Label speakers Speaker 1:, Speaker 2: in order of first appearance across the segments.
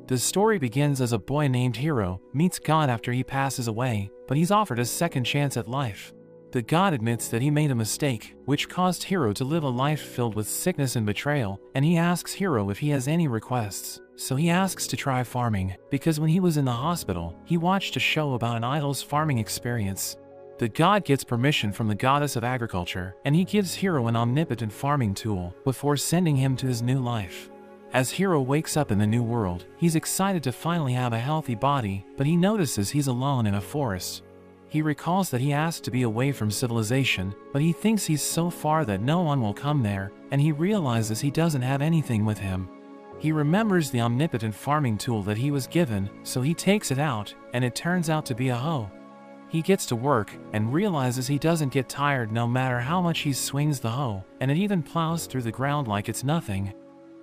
Speaker 1: The story begins as a boy named Hiro meets God after he passes away, but he's offered a second chance at life. The God admits that he made a mistake, which caused Hiro to live a life filled with sickness and betrayal, and he asks Hiro if he has any requests. So he asks to try farming, because when he was in the hospital, he watched a show about an idol's farming experience. The god gets permission from the goddess of agriculture, and he gives Hiro an omnipotent farming tool before sending him to his new life. As Hiro wakes up in the new world, he's excited to finally have a healthy body, but he notices he's alone in a forest. He recalls that he asked to be away from civilization, but he thinks he's so far that no one will come there, and he realizes he doesn't have anything with him. He remembers the omnipotent farming tool that he was given, so he takes it out, and it turns out to be a hoe. He gets to work, and realizes he doesn't get tired no matter how much he swings the hoe, and it even plows through the ground like it's nothing.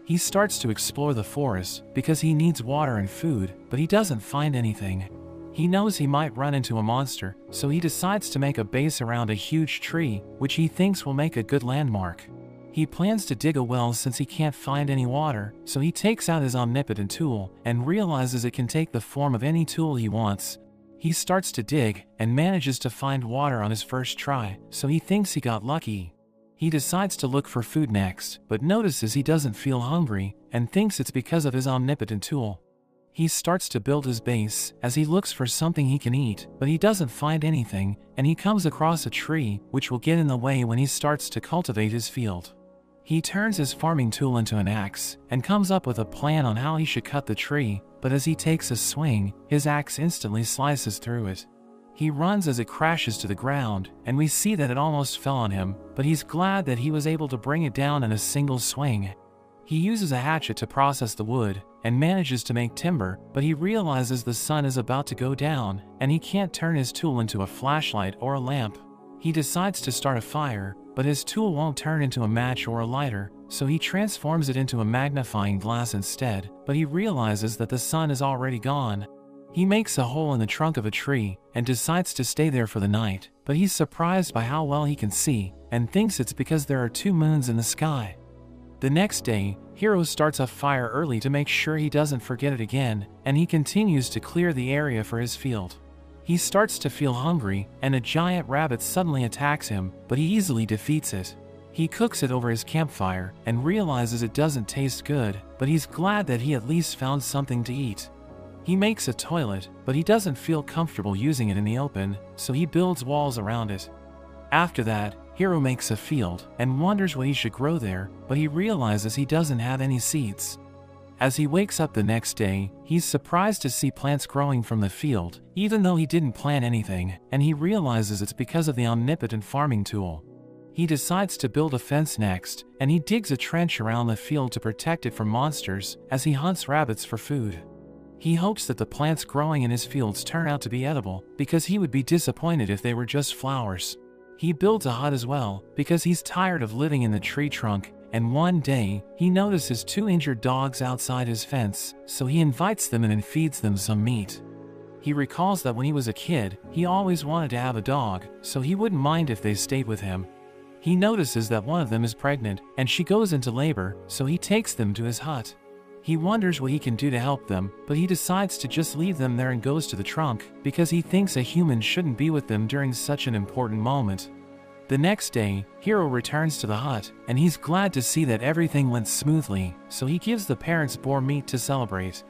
Speaker 1: He starts to explore the forest, because he needs water and food, but he doesn't find anything. He knows he might run into a monster, so he decides to make a base around a huge tree, which he thinks will make a good landmark. He plans to dig a well since he can't find any water, so he takes out his omnipotent tool, and realizes it can take the form of any tool he wants. He starts to dig, and manages to find water on his first try, so he thinks he got lucky. He decides to look for food next, but notices he doesn't feel hungry, and thinks it's because of his omnipotent tool. He starts to build his base, as he looks for something he can eat, but he doesn't find anything, and he comes across a tree, which will get in the way when he starts to cultivate his field. He turns his farming tool into an axe, and comes up with a plan on how he should cut the tree, but as he takes a swing, his axe instantly slices through it. He runs as it crashes to the ground, and we see that it almost fell on him, but he's glad that he was able to bring it down in a single swing. He uses a hatchet to process the wood, and manages to make timber, but he realizes the sun is about to go down, and he can't turn his tool into a flashlight or a lamp. He decides to start a fire, but his tool won't turn into a match or a lighter, so he transforms it into a magnifying glass instead, but he realizes that the sun is already gone. He makes a hole in the trunk of a tree, and decides to stay there for the night, but he's surprised by how well he can see, and thinks it's because there are 2 moons in the sky. The next day, Hiro starts a fire early to make sure he doesn't forget it again, and he continues to clear the area for his field. He starts to feel hungry, and a giant rabbit suddenly attacks him, but he easily defeats it. He cooks it over his campfire, and realizes it doesn't taste good, but he's glad that he at least found something to eat. He makes a toilet, but he doesn't feel comfortable using it in the open, so he builds walls around it. After that, Hiro makes a field, and wonders what he should grow there, but he realizes he doesn't have any seeds. As he wakes up the next day, he's surprised to see plants growing from the field, even though he didn't plant anything, and he realizes it's because of the omnipotent farming tool. He decides to build a fence next, and he digs a trench around the field to protect it from monsters, as he hunts rabbits for food. He hopes that the plants growing in his fields turn out to be edible, because he would be disappointed if they were just flowers. He builds a hut as well, because he's tired of living in the tree trunk, and one day, he notices 2 injured dogs outside his fence, so he invites them in and feeds them some meat. He recalls that when he was a kid, he always wanted to have a dog, so he wouldn't mind if they stayed with him. He notices that one of them is pregnant, and she goes into labor, so he takes them to his hut. He wonders what he can do to help them, but he decides to just leave them there and goes to the trunk, because he thinks a human shouldn't be with them during such an important moment. The next day, Hiro returns to the hut, and he's glad to see that everything went smoothly, so he gives the parents boar meat to celebrate.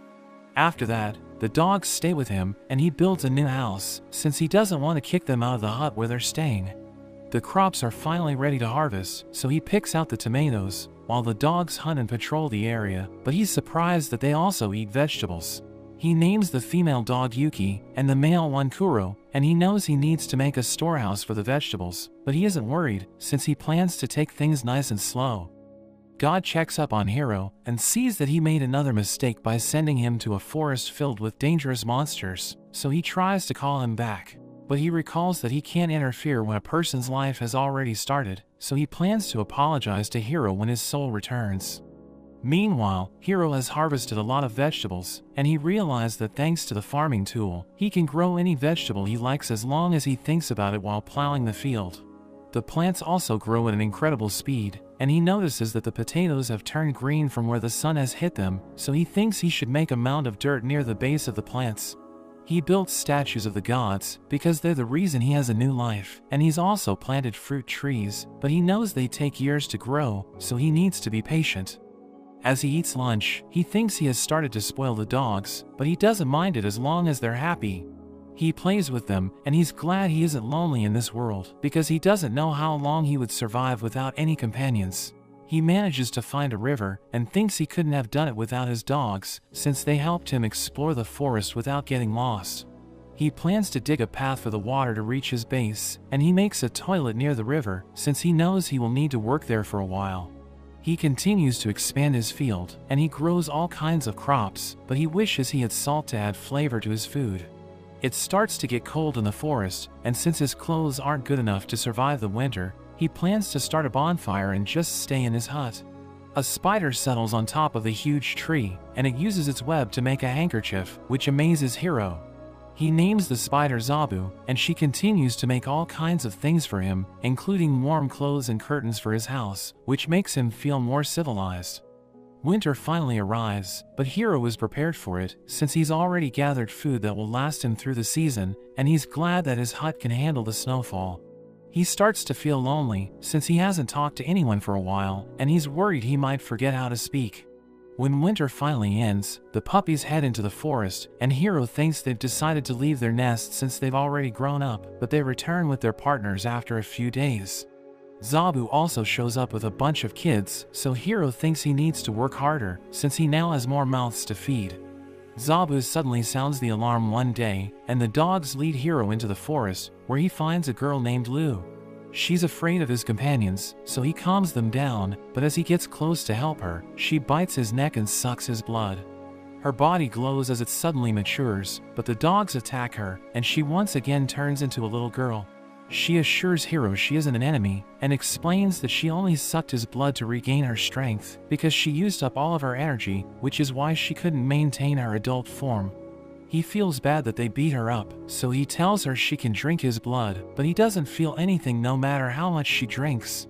Speaker 1: After that, the dogs stay with him, and he builds a new house, since he doesn't want to kick them out of the hut where they're staying. The crops are finally ready to harvest, so he picks out the tomatoes, while the dogs hunt and patrol the area, but he's surprised that they also eat vegetables. He names the female dog Yuki, and the male one Kuro, and he knows he needs to make a storehouse for the vegetables, but he isn't worried, since he plans to take things nice and slow. God checks up on Hiro, and sees that he made another mistake by sending him to a forest filled with dangerous monsters, so he tries to call him back. But he recalls that he can't interfere when a person's life has already started, so he plans to apologize to Hiro when his soul returns. Meanwhile, Hiro has harvested a lot of vegetables, and he realized that thanks to the farming tool, he can grow any vegetable he likes as long as he thinks about it while plowing the field. The plants also grow at an incredible speed, and he notices that the potatoes have turned green from where the sun has hit them, so he thinks he should make a mound of dirt near the base of the plants. He built statues of the gods because they're the reason he has a new life, and he's also planted fruit trees, but he knows they take years to grow, so he needs to be patient. As he eats lunch, he thinks he has started to spoil the dogs, but he doesn't mind it as long as they're happy. He plays with them, and he's glad he isn't lonely in this world, because he doesn't know how long he would survive without any companions. He manages to find a river, and thinks he couldn't have done it without his dogs, since they helped him explore the forest without getting lost. He plans to dig a path for the water to reach his base, and he makes a toilet near the river, since he knows he will need to work there for a while. He continues to expand his field, and he grows all kinds of crops, but he wishes he had salt to add flavor to his food. It starts to get cold in the forest, and since his clothes aren't good enough to survive the winter, he plans to start a bonfire and just stay in his hut. A spider settles on top of the huge tree, and it uses its web to make a handkerchief, which amazes Hiro. He names the spider Zabu, and she continues to make all kinds of things for him, including warm clothes and curtains for his house, which makes him feel more civilized. Winter finally arrives, but Hiro is prepared for it, since he's already gathered food that will last him through the season, and he's glad that his hut can handle the snowfall. He starts to feel lonely, since he hasn't talked to anyone for a while, and he's worried he might forget how to speak. When winter finally ends, the puppies head into the forest, and Hiro thinks they've decided to leave their nest since they've already grown up, but they return with their partners after a few days. Zabu also shows up with a bunch of kids, so Hiro thinks he needs to work harder, since he now has more mouths to feed. Zabu suddenly sounds the alarm one day, and the dogs lead Hiro into the forest, where he finds a girl named Lu. She's afraid of his companions, so he calms them down, but as he gets close to help her, she bites his neck and sucks his blood. Her body glows as it suddenly matures, but the dogs attack her, and she once again turns into a little girl. She assures Hiro she isn't an enemy, and explains that she only sucked his blood to regain her strength, because she used up all of her energy, which is why she couldn't maintain her adult form. He feels bad that they beat her up, so he tells her she can drink his blood, but he doesn't feel anything no matter how much she drinks.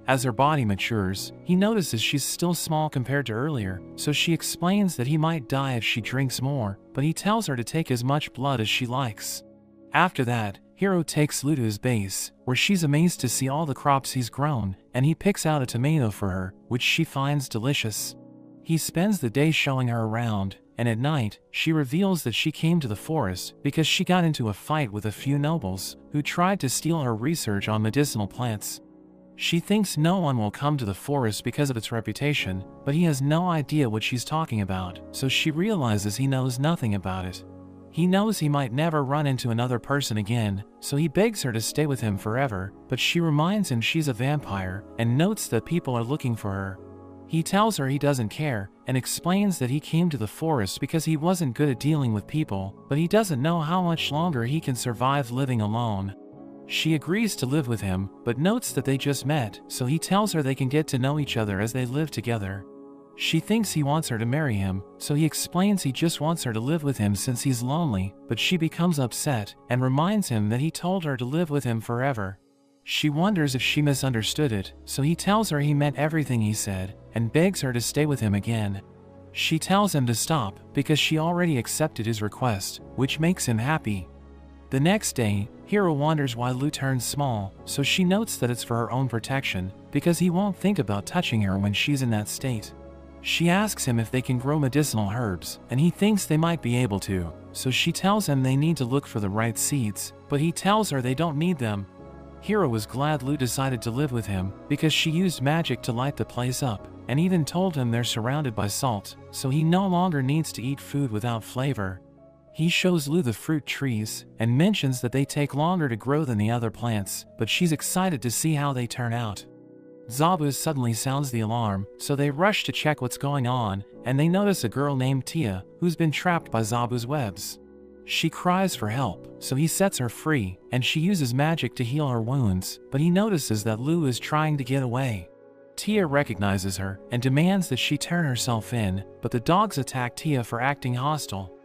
Speaker 1: As her body matures, he notices she's still small compared to earlier, so she explains that he might die if she drinks more, but he tells her to take as much blood as she likes. After that, Hiro takes Lu to his base, where she's amazed to see all the crops he's grown, and he picks out a tomato for her, which she finds delicious. He spends the day showing her around, and at night, she reveals that she came to the forest because she got into a fight with a few nobles, who tried to steal her research on medicinal plants. She thinks no one will come to the forest because of its reputation, but he has no idea what she's talking about, so she realizes he knows nothing about it. He knows he might never run into another person again, so he begs her to stay with him forever, but she reminds him she's a vampire, and notes that people are looking for her. He tells her he doesn't care, and explains that he came to the forest because he wasn't good at dealing with people, but he doesn't know how much longer he can survive living alone. She agrees to live with him, but notes that they just met, so he tells her they can get to know each other as they live together. She thinks he wants her to marry him, so he explains he just wants her to live with him since he's lonely, but she becomes upset, and reminds him that he told her to live with him forever. She wonders if she misunderstood it, so he tells her he meant everything he said, and begs her to stay with him again. She tells him to stop, because she already accepted his request, which makes him happy. The next day, Hiro wonders why Lu turns small, so she notes that it's for her own protection, because he won't think about touching her when she's in that state. She asks him if they can grow medicinal herbs, and he thinks they might be able to, so she tells him they need to look for the right seeds, but he tells her they don't need them. Hiro was glad Lu decided to live with him, because she used magic to light the place up, and even told him they're surrounded by salt, so he no longer needs to eat food without flavor. He shows Lu the fruit trees, and mentions that they take longer to grow than the other plants, but she's excited to see how they turn out. Zabu suddenly sounds the alarm, so they rush to check what's going on, and they notice a girl named Tia, who's been trapped by Zabu's webs. She cries for help, so he sets her free, and she uses magic to heal her wounds, but he notices that Lu is trying to get away. Tia recognizes her, and demands that she turn herself in, but the dogs attack Tia for acting hostile.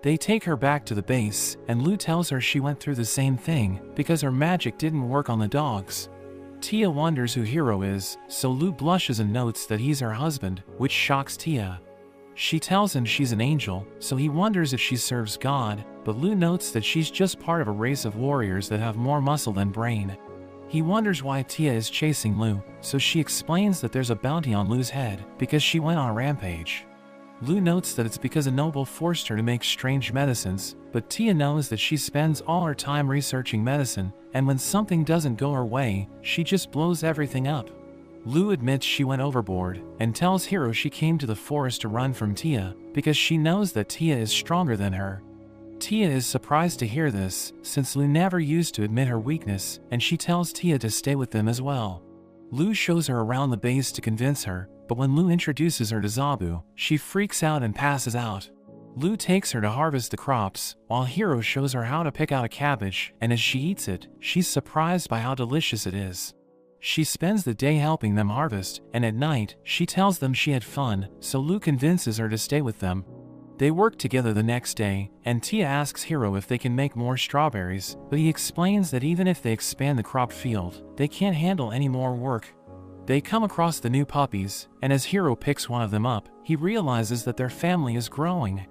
Speaker 1: They take her back to the base, and Lu tells her she went through the same thing, because her magic didn't work on the dogs. Tia wonders who Hiro is, so Lu blushes and notes that he's her husband, which shocks Tia. She tells him she's an angel, so he wonders if she serves God, but Lu notes that she's just part of a race of warriors that have more muscle than brain. He wonders why Tia is chasing Lu, so she explains that there's a bounty on Lu's head because she went on a rampage. Lu notes that it's because a noble forced her to make strange medicines, but Tia knows that she spends all her time researching medicine, and when something doesn't go her way, she just blows everything up. Lu admits she went overboard, and tells Hiro she came to the forest to run from Tia, because she knows that Tia is stronger than her. Tia is surprised to hear this, since Lu never used to admit her weakness, and she tells Tia to stay with them as well. Lu shows her around the base to convince her, but when Lu introduces her to Zabu, she freaks out and passes out. Lu takes her to harvest the crops, while Hiro shows her how to pick out a cabbage, and as she eats it, she's surprised by how delicious it is. She spends the day helping them harvest, and at night, she tells them she had fun, so Lu convinces her to stay with them. They work together the next day, and Tia asks Hiro if they can make more strawberries, but he explains that even if they expand the crop field, they can't handle any more work. They come across the new puppies, and as Hiro picks one of them up, he realizes that their family is growing.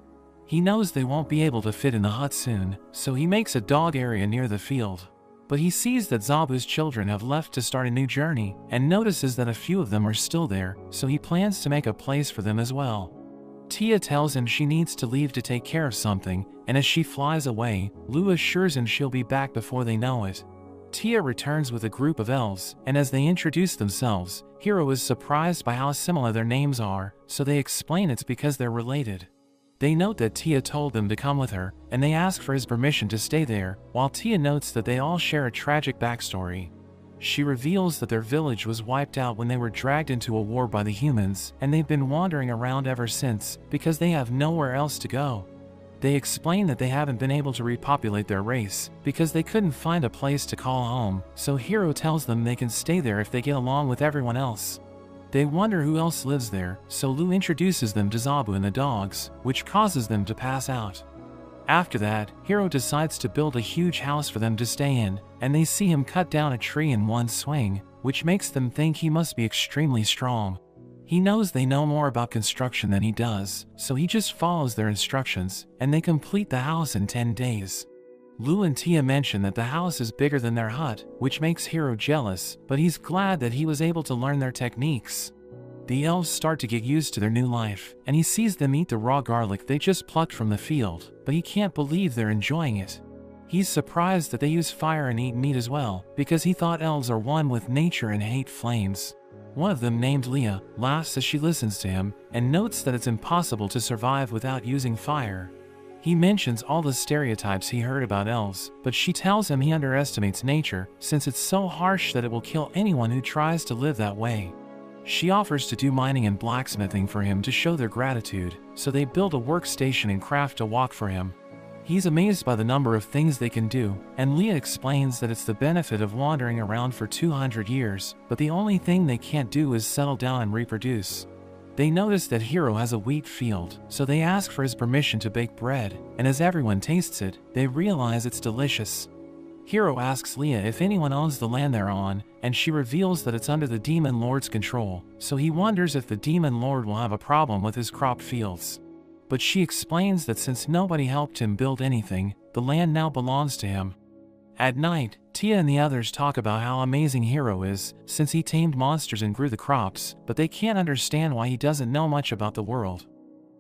Speaker 1: He knows they won't be able to fit in the hut soon, so he makes a dog area near the field. But he sees that Zabu's children have left to start a new journey, and notices that a few of them are still there, so he plans to make a place for them as well. Tia tells him she needs to leave to take care of something, and as she flies away, Lu assures him she'll be back before they know it. Tia returns with a group of elves, and as they introduce themselves, Hiro is surprised by how similar their names are, so they explain it's because they're related. They note that Tia told them to come with her, and they ask for his permission to stay there, while Tia notes that they all share a tragic backstory. She reveals that their village was wiped out when they were dragged into a war by the humans, and they've been wandering around ever since, because they have nowhere else to go. They explain that they haven't been able to repopulate their race, because they couldn't find a place to call home, so Hiro tells them they can stay there if they get along with everyone else. They wonder who else lives there, so Lu introduces them to Zabu and the dogs, which causes them to pass out. After that, Hiro decides to build a huge house for them to stay in, and they see him cut down a tree in one swing, which makes them think he must be extremely strong. He knows they know more about construction than he does, so he just follows their instructions, and they complete the house in 10 days. Lu and Tia mention that the house is bigger than their hut, which makes Hiro jealous, but he's glad that he was able to learn their techniques. The elves start to get used to their new life, and he sees them eat the raw garlic they just plucked from the field, but he can't believe they're enjoying it. He's surprised that they use fire and eat meat as well, because he thought elves are one with nature and hate flames. One of them, named Leah, laughs as she listens to him, and notes that it's impossible to survive without using fire. He mentions all the stereotypes he heard about elves, but she tells him he underestimates nature, since it's so harsh that it will kill anyone who tries to live that way. She offers to do mining and blacksmithing for him to show their gratitude, so they build a workstation and craft a walk for him. He's amazed by the number of things they can do, and Leah explains that it's the benefit of wandering around for 200 years, but the only thing they can't do is settle down and reproduce. They notice that Hiro has a wheat field, so they ask for his permission to bake bread, and as everyone tastes it, they realize it's delicious. Hiro asks Leah if anyone owns the land they're on, and she reveals that it's under the Demon Lord's control, so he wonders if the Demon Lord will have a problem with his crop fields. But she explains that since nobody helped him build anything, the land now belongs to him. At night, Tia and the others talk about how amazing Hiro is, since he tamed monsters and grew the crops, but they can't understand why he doesn't know much about the world.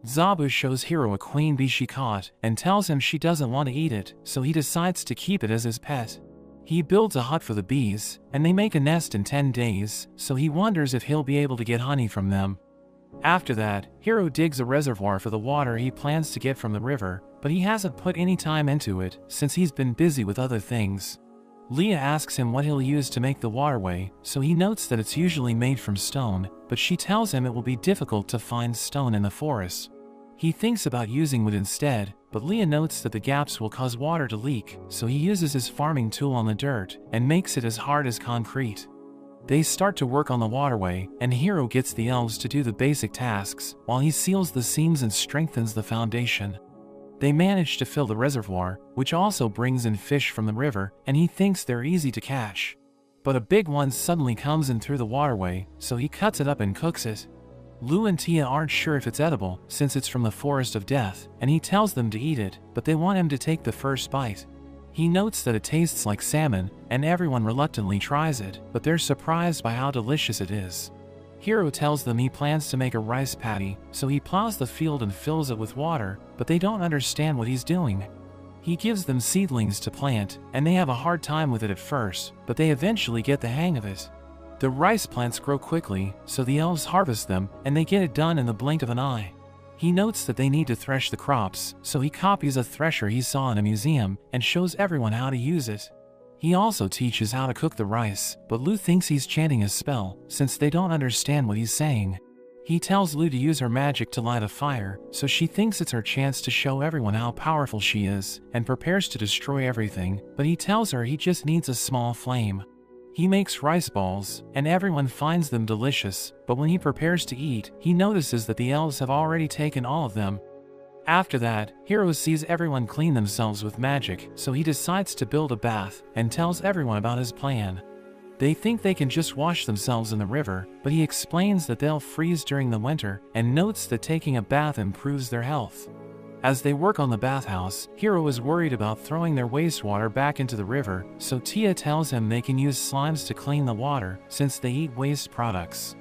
Speaker 1: Zabu shows Hiro a queen bee she caught, and tells him she doesn't want to eat it, so he decides to keep it as his pet. He builds a hut for the bees, and they make a nest in 10 days, so he wonders if he'll be able to get honey from them. After that, Hiro digs a reservoir for the water he plans to get from the river, but he hasn't put any time into it, since he's been busy with other things. Leah asks him what he'll use to make the waterway, so he notes that it's usually made from stone, but she tells him it will be difficult to find stone in the forest. He thinks about using wood instead, but Leah notes that the gaps will cause water to leak, so he uses his farming tool on the dirt, and makes it as hard as concrete. They start to work on the waterway, and Hiro gets the elves to do the basic tasks, while he seals the seams and strengthens the foundation. They manage to fill the reservoir, which also brings in fish from the river, and he thinks they're easy to catch. But a big one suddenly comes in through the waterway, so he cuts it up and cooks it. Lu and Tia aren't sure if it's edible, since it's from the forest of death, and he tells them to eat it, but they want him to take the first bite. He notes that it tastes like salmon, and everyone reluctantly tries it, but they're surprised by how delicious it is. Hiro tells them he plans to make a rice paddy, so he plows the field and fills it with water, but they don't understand what he's doing. He gives them seedlings to plant, and they have a hard time with it at first, but they eventually get the hang of it. The rice plants grow quickly, so the elves harvest them, and they get it done in the blink of an eye. He notes that they need to thresh the crops, so he copies a thresher he saw in a museum, and shows everyone how to use it. He also teaches how to cook the rice, but Lu thinks he's chanting a spell, since they don't understand what he's saying. He tells Lu to use her magic to light a fire, so she thinks it's her chance to show everyone how powerful she is, and prepares to destroy everything, but he tells her he just needs a small flame. He makes rice balls, and everyone finds them delicious, but when he prepares to eat, he notices that the elves have already taken all of them. After that, Hiro sees everyone clean themselves with magic, so he decides to build a bath, and tells everyone about his plan. They think they can just wash themselves in the river, but he explains that they'll freeze during the winter, and notes that taking a bath improves their health. As they work on the bathhouse, Hiro is worried about throwing their wastewater back into the river, so Tia tells him they can use slimes to clean the water, since they eat waste products.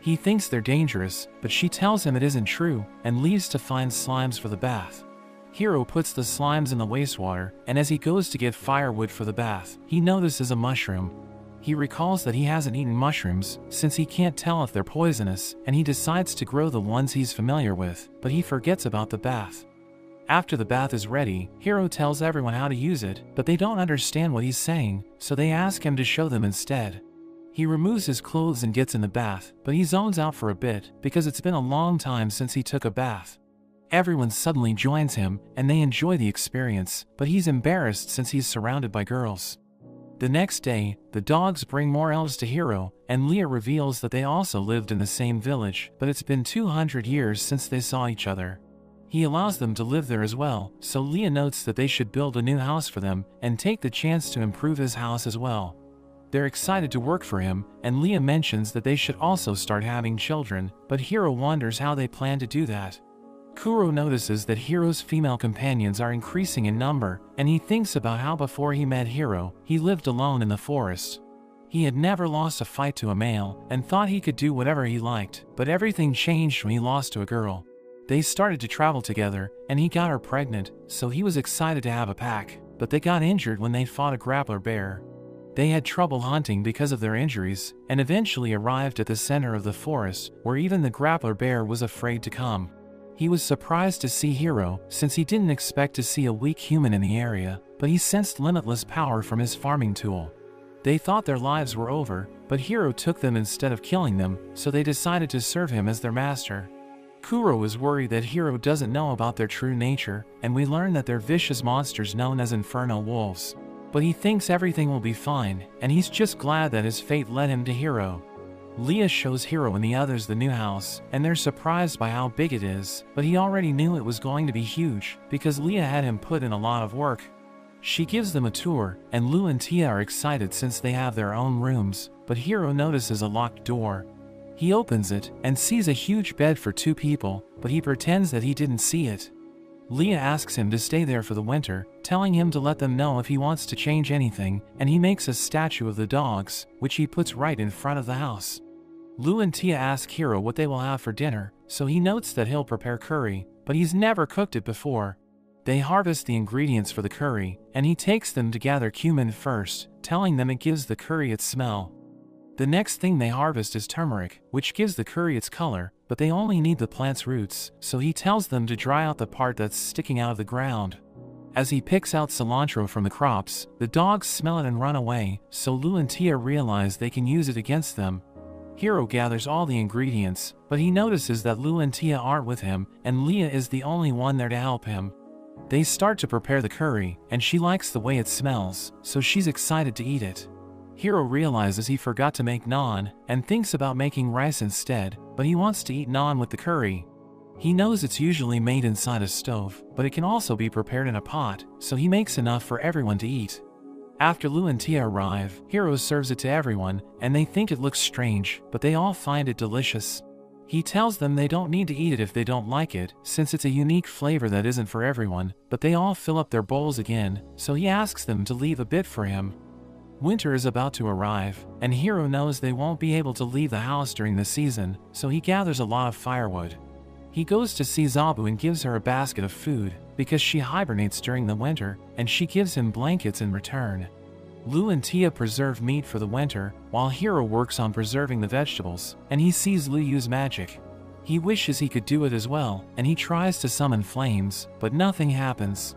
Speaker 1: He thinks they're dangerous, but she tells him it isn't true, and leaves to find slimes for the bath. Hiro puts the slimes in the wastewater, and as he goes to get firewood for the bath, he notices a mushroom. He recalls that he hasn't eaten mushrooms, since he can't tell if they're poisonous, and he decides to grow the ones he's familiar with, but he forgets about the bath. After the bath is ready, Hiro tells everyone how to use it, but they don't understand what he's saying, so they ask him to show them instead. He removes his clothes and gets in the bath, but he zones out for a bit, because it's been a long time since he took a bath. Everyone suddenly joins him, and they enjoy the experience, but he's embarrassed since he's surrounded by girls. The next day, the dogs bring more elves to Hiro, and Leah reveals that they also lived in the same village, but it's been 200 years since they saw each other. He allows them to live there as well, so Leah notes that they should build a new house for them, and take the chance to improve his house as well. They're excited to work for him, and Leah mentions that they should also start having children, but Hiro wonders how they plan to do that. Kuro notices that Hiro's female companions are increasing in number, and he thinks about how before he met Hiro, he lived alone in the forest. He had never lost a fight to a male, and thought he could do whatever he liked, but everything changed when he lost to a girl. They started to travel together, and he got her pregnant, so he was excited to have a pack, but they got injured when they fought a grappler bear. They had trouble hunting because of their injuries, and eventually arrived at the center of the forest, where even the grappler bear was afraid to come. He was surprised to see Hiro, since he didn't expect to see a weak human in the area, but he sensed limitless power from his farming tool. They thought their lives were over, but Hiro took them instead of killing them, so they decided to serve him as their master. Kuro is worried that Hiro doesn't know about their true nature, and we learn that they're vicious monsters known as Inferno Wolves. But he thinks everything will be fine, and he's just glad that his fate led him to Hiro. Leah shows Hiro and the others the new house, and they're surprised by how big it is, but he already knew it was going to be huge, because Leah had him put in a lot of work. She gives them a tour, and Lu and Tia are excited since they have their own rooms, but Hiro notices a locked door. He opens it, and sees a huge bed for 2 people, but he pretends that he didn't see it. Leah asks him to stay there for the winter, telling him to let them know if he wants to change anything, and he makes a statue of the dogs, which he puts right in front of the house. Lu and Tia ask Hiro what they will have for dinner, so he notes that he'll prepare curry, but he's never cooked it before. They harvest the ingredients for the curry, and he takes them to gather cumin first, telling them it gives the curry its smell. The next thing they harvest is turmeric, which gives the curry its color, but they only need the plant's roots, so he tells them to dry out the part that's sticking out of the ground. As he picks out cilantro from the crops, the dogs smell it and run away, so Lu and Tia realize they can use it against them. Hiro gathers all the ingredients, but he notices that Lu and Tia aren't with him, and Leah is the only one there to help him. They start to prepare the curry, and she likes the way it smells, so she's excited to eat it. Hiro realizes he forgot to make naan, and thinks about making rice instead, but he wants to eat naan with the curry. He knows it's usually made inside a stove, but it can also be prepared in a pot, so he makes enough for everyone to eat. After Lu and Tia arrive, Hiro serves it to everyone, and they think it looks strange, but they all find it delicious. He tells them they don't need to eat it if they don't like it, since it's a unique flavor that isn't for everyone, but they all fill up their bowls again, so he asks them to leave a bit for him. Winter is about to arrive, and Hiro knows they won't be able to leave the house during the season, so he gathers a lot of firewood. He goes to see Zabu and gives her a basket of food, because she hibernates during the winter, and she gives him blankets in return. Lu and Tia preserve meat for the winter, while Hiro works on preserving the vegetables, and he sees Lu use magic. He wishes he could do it as well, and he tries to summon flames, but nothing happens.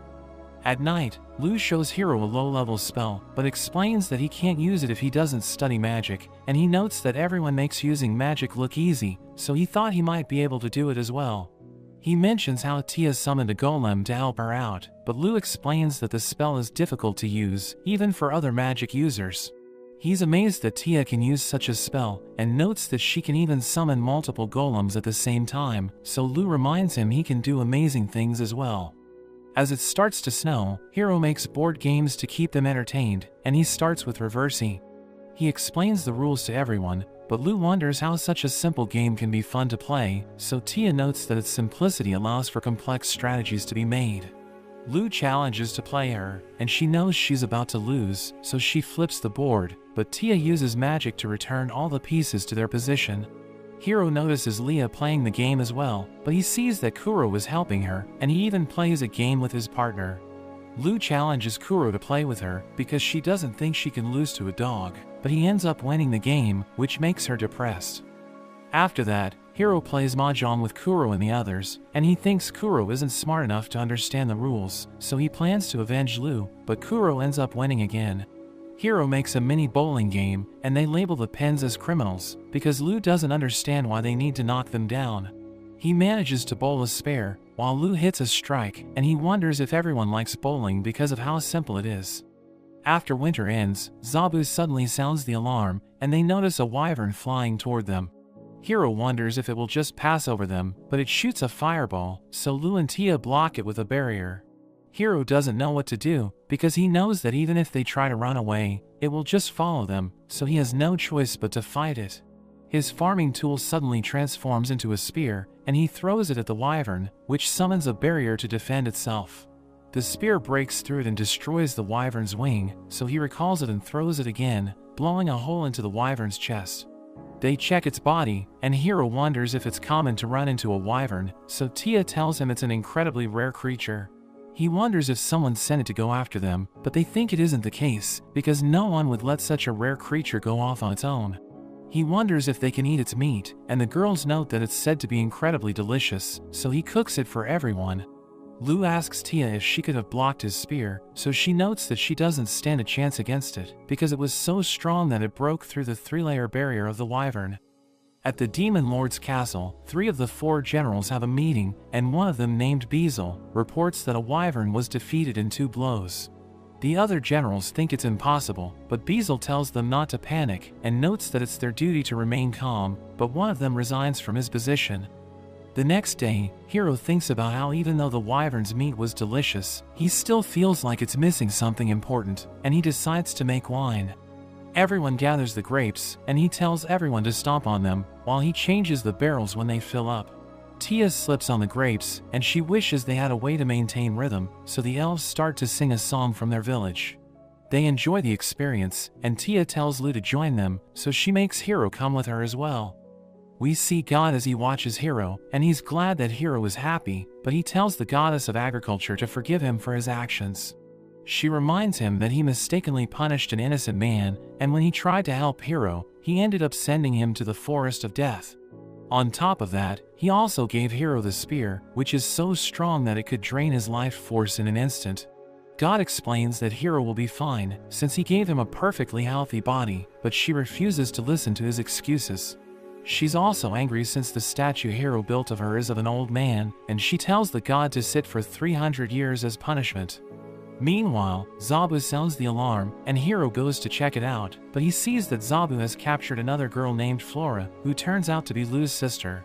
Speaker 1: At night, Lu shows Hiro a low-level spell, but explains that he can't use it if he doesn't study magic, and he notes that everyone makes using magic look easy, so he thought he might be able to do it as well. He mentions how Tia summoned a golem to help her out, but Lu explains that the spell is difficult to use, even for other magic users. He's amazed that Tia can use such a spell, and notes that she can even summon multiple golems at the same time, so Lu reminds him he can do amazing things as well. As it starts to snow, Hiro makes board games to keep them entertained, and he starts with Reversi. He explains the rules to everyone, but Lu wonders how such a simple game can be fun to play, so Tia notes that its simplicity allows for complex strategies to be made. Lu challenges to play her, and she knows she's about to lose, so she flips the board, but Tia uses magic to return all the pieces to their position. Hiro notices Leah playing the game as well, but he sees that Kuro is helping her, and he even plays a game with his partner. Lu challenges Kuro to play with her because she doesn't think she can lose to a dog, but he ends up winning the game, which makes her depressed. After that, Hiro plays mahjong with Kuro and the others, and he thinks Kuro isn't smart enough to understand the rules, so he plans to avenge Lu, but Kuro ends up winning again. Hiro makes a mini bowling game, and they label the pins as criminals, because Lu doesn't understand why they need to knock them down. He manages to bowl a spare, while Lu hits a strike, and he wonders if everyone likes bowling because of how simple it is. After winter ends, Zabu suddenly sounds the alarm, and they notice a wyvern flying toward them. Hiro wonders if it will just pass over them, but it shoots a fireball, so Lu and Tia block it with a barrier. Hiro doesn't know what to do, because he knows that even if they try to run away, it will just follow them, so he has no choice but to fight it. His farming tool suddenly transforms into a spear, and he throws it at the wyvern, which summons a barrier to defend itself. The spear breaks through it and destroys the wyvern's wing, so he recalls it and throws it again, blowing a hole into the wyvern's chest. They check its body, and Hiro wonders if it's common to run into a wyvern, so Tia tells him it's an incredibly rare creature. He wonders if someone sent it to go after them, but they think it isn't the case, because no one would let such a rare creature go off on its own. He wonders if they can eat its meat, and the girls note that it's said to be incredibly delicious, so he cooks it for everyone. Lu asks Tia if she could have blocked his spear, so she notes that she doesn't stand a chance against it, because it was so strong that it broke through the 3-layer barrier of the wyvern. At the Demon Lord's castle, 3 of the 4 generals have a meeting, and one of them, named Beezle, reports that a wyvern was defeated in 2 blows. The other generals think it's impossible, but Beezle tells them not to panic, and notes that it's their duty to remain calm, but one of them resigns from his position. The next day, Hiro thinks about how even though the wyvern's meat was delicious, he still feels like it's missing something important, and he decides to make wine. Everyone gathers the grapes, and he tells everyone to stomp on them, while he changes the barrels when they fill up. Tia slips on the grapes, and she wishes they had a way to maintain rhythm, so the elves start to sing a song from their village. They enjoy the experience, and Tia tells Lu to join them, so she makes Hiro come with her as well. We see God as he watches Hiro, and he's glad that Hiro is happy, but he tells the goddess of agriculture to forgive him for his actions. She reminds him that he mistakenly punished an innocent man, and when he tried to help Hiro, he ended up sending him to the forest of death. On top of that, he also gave Hiro the spear, which is so strong that it could drain his life force in an instant. God explains that Hiro will be fine, since he gave him a perfectly healthy body, but she refuses to listen to his excuses. She's also angry since the statue Hiro built of her is of an old man, and she tells the god to sit for 300 years as punishment. Meanwhile, Zabu sounds the alarm, and Hiro goes to check it out, but he sees that Zabu has captured another girl named Flora, who turns out to be Lu's sister.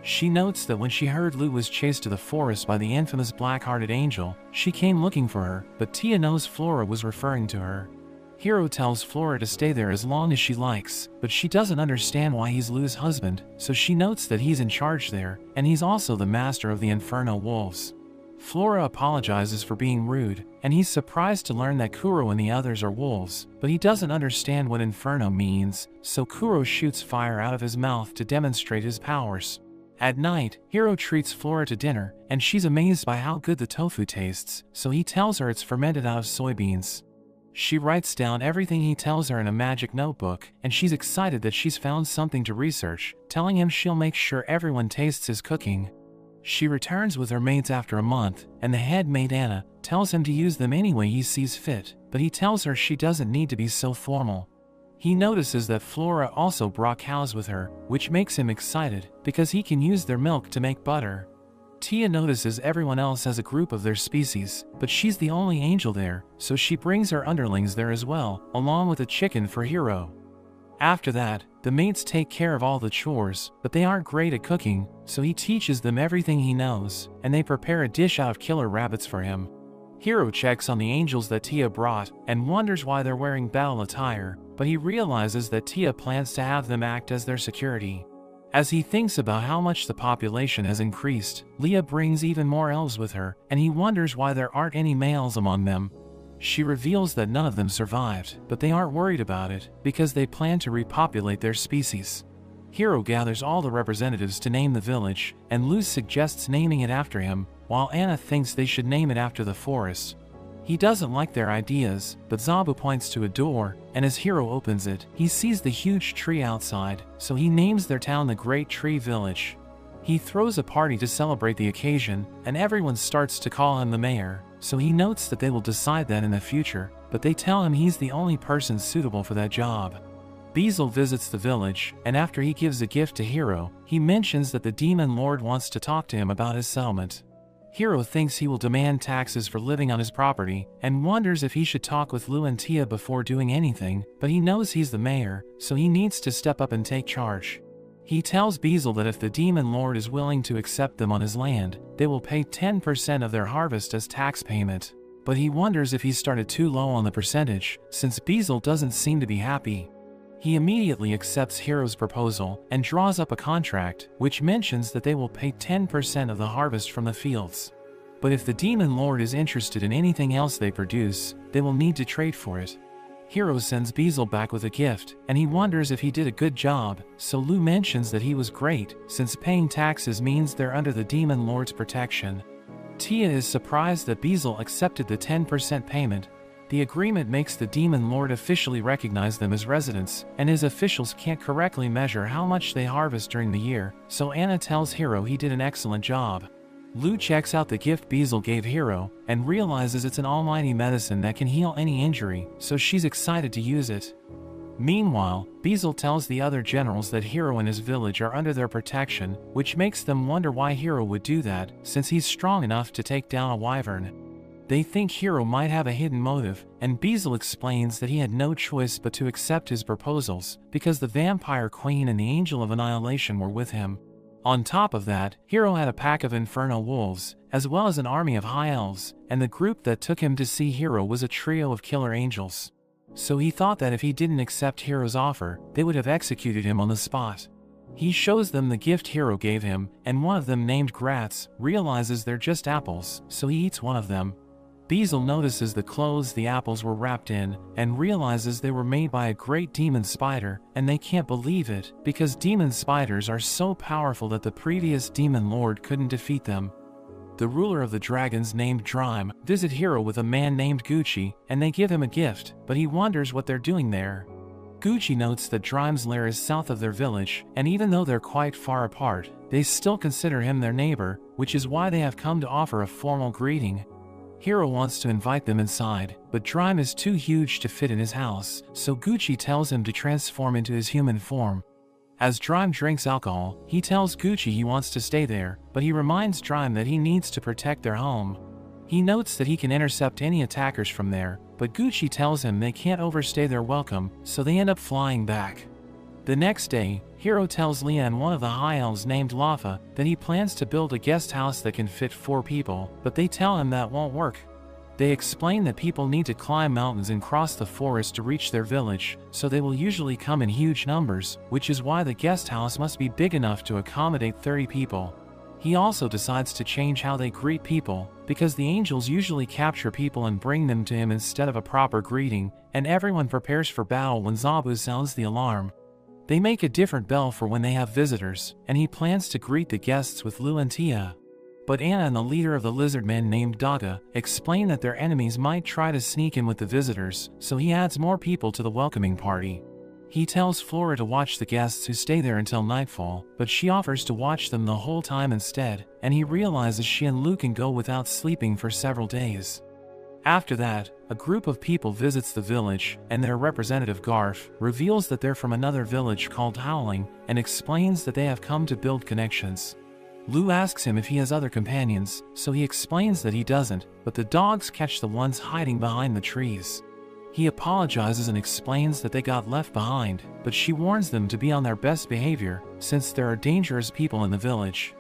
Speaker 1: She notes that when she heard Lu was chased to the forest by the infamous black-hearted angel, she came looking for her, but Tia knows Flora was referring to her. Hiro tells Flora to stay there as long as she likes, but she doesn't understand why he's Lu's husband, so she notes that he's in charge there, and he's also the master of the Inferno Wolves. Flora apologizes for being rude, and he's surprised to learn that Kuro and the others are wolves, but he doesn't understand what Inferno means, so Kuro shoots fire out of his mouth to demonstrate his powers. At night, Hiro treats Flora to dinner, and she's amazed by how good the tofu tastes, so he tells her it's fermented out of soybeans. She writes down everything he tells her in a magic notebook, and she's excited that she's found something to research, telling him she'll make sure everyone tastes his cooking. She returns with her maids after a month, and the head maid Anna tells him to use them any way he sees fit, but he tells her she doesn't need to be so formal. He notices that Flora also brought cows with her, which makes him excited, because he can use their milk to make butter. Tia notices everyone else has a group of their species, but she's the only angel there, so she brings her underlings there as well, along with a chicken for Hiro. After that, the maids take care of all the chores, but they aren't great at cooking, so he teaches them everything he knows, and they prepare a dish out of killer rabbits for him. Hiro checks on the angels that Tia brought, and wonders why they're wearing battle attire, but he realizes that Tia plans to have them act as their security. As he thinks about how much the population has increased, Leah brings even more elves with her, and he wonders why there aren't any males among them. She reveals that none of them survived, but they aren't worried about it, because they plan to repopulate their species. Hiro gathers all the representatives to name the village, and Luz suggests naming it after him, while Anna thinks they should name it after the forest. He doesn't like their ideas, but Zabu points to a door, and as Hiro opens it, he sees the huge tree outside, so he names their town the Great Tree Village. He throws a party to celebrate the occasion, and everyone starts to call him the mayor, so he notes that they will decide that in the future, but they tell him he's the only person suitable for that job. Beazle visits the village, and after he gives a gift to Hiro, he mentions that the Demon Lord wants to talk to him about his settlement. Hiro thinks he will demand taxes for living on his property, and wonders if he should talk with Lu and Tia before doing anything, but he knows he's the mayor, so he needs to step up and take charge. He tells Beazle that if the Demon Lord is willing to accept them on his land, they will pay 10% of their harvest as tax payment. But he wonders if he started too low on the percentage, since Beazle doesn't seem to be happy. He immediately accepts Hiro's proposal and draws up a contract, which mentions that they will pay 10% of the harvest from the fields. But if the Demon Lord is interested in anything else they produce, they will need to trade for it. Hiro sends Beazle back with a gift, and he wonders if he did a good job, so Lu mentions that he was great, since paying taxes means they're under the Demon Lord's protection. Tia is surprised that Beazle accepted the 10% payment. The agreement makes the Demon Lord officially recognize them as residents, and his officials can't correctly measure how much they harvest during the year, so Anna tells Hiro he did an excellent job. Lu checks out the gift Beazle gave Hiro, and realizes it's an almighty medicine that can heal any injury, so she's excited to use it. Meanwhile, Beazle tells the other generals that Hiro and his village are under their protection, which makes them wonder why Hiro would do that, since he's strong enough to take down a wyvern. They think Hiro might have a hidden motive, and Beazle explains that he had no choice but to accept his proposals, because the Vampire Queen and the Angel of Annihilation were with him. On top of that, Hiro had a pack of Inferno Wolves, as well as an army of High Elves, and the group that took him to see Hiro was a trio of killer angels. So he thought that if he didn't accept Hiro's offer, they would have executed him on the spot. He shows them the gift Hiro gave him, and one of them, named Gratz, realizes they're just apples, so he eats one of them. Beazle notices the clothes the apples were wrapped in, and realizes they were made by a great demon spider, and they can't believe it, because demon spiders are so powerful that the previous demon lord couldn't defeat them. The ruler of the dragons, named Drime, visit Hiro with a man named Gucci, and they give him a gift, but he wonders what they're doing there. Gucci notes that Drime's lair is south of their village, and even though they're quite far apart, they still consider him their neighbor, which is why they have come to offer a formal greeting. Hiro wants to invite them inside, but Drime is too huge to fit in his house, so Gucci tells him to transform into his human form. As Drime drinks alcohol, he tells Gucci he wants to stay there, but he reminds Drime that he needs to protect their home. He notes that he can intercept any attackers from there, but Gucci tells him they can't overstay their welcome, so they end up flying back. The next day, Hiro tells Leah and one of the High Elves named Lafa that he plans to build a guest house that can fit 4 people, but they tell him that won't work. They explain that people need to climb mountains and cross the forest to reach their village, so they will usually come in huge numbers, which is why the guest house must be big enough to accommodate 30 people. He also decides to change how they greet people, because the angels usually capture people and bring them to him instead of a proper greeting, and everyone prepares for battle when Zabu sounds the alarm. They make a different bell for when they have visitors, and he plans to greet the guests with Lu and Tia. But Anna and the leader of the lizard men named Daga explain that their enemies might try to sneak in with the visitors, so he adds more people to the welcoming party. He tells Flora to watch the guests who stay there until nightfall, but she offers to watch them the whole time instead, and he realizes she and Lu can go without sleeping for several days. After that, a group of people visits the village, and their representative Garf reveals that they're from another village called Howling, and explains that they have come to build connections. Lu asks him if he has other companions, so he explains that he doesn't, but the dogs catch the ones hiding behind the trees. He apologizes and explains that they got left behind, but she warns them to be on their best behavior, since there are dangerous people in the village.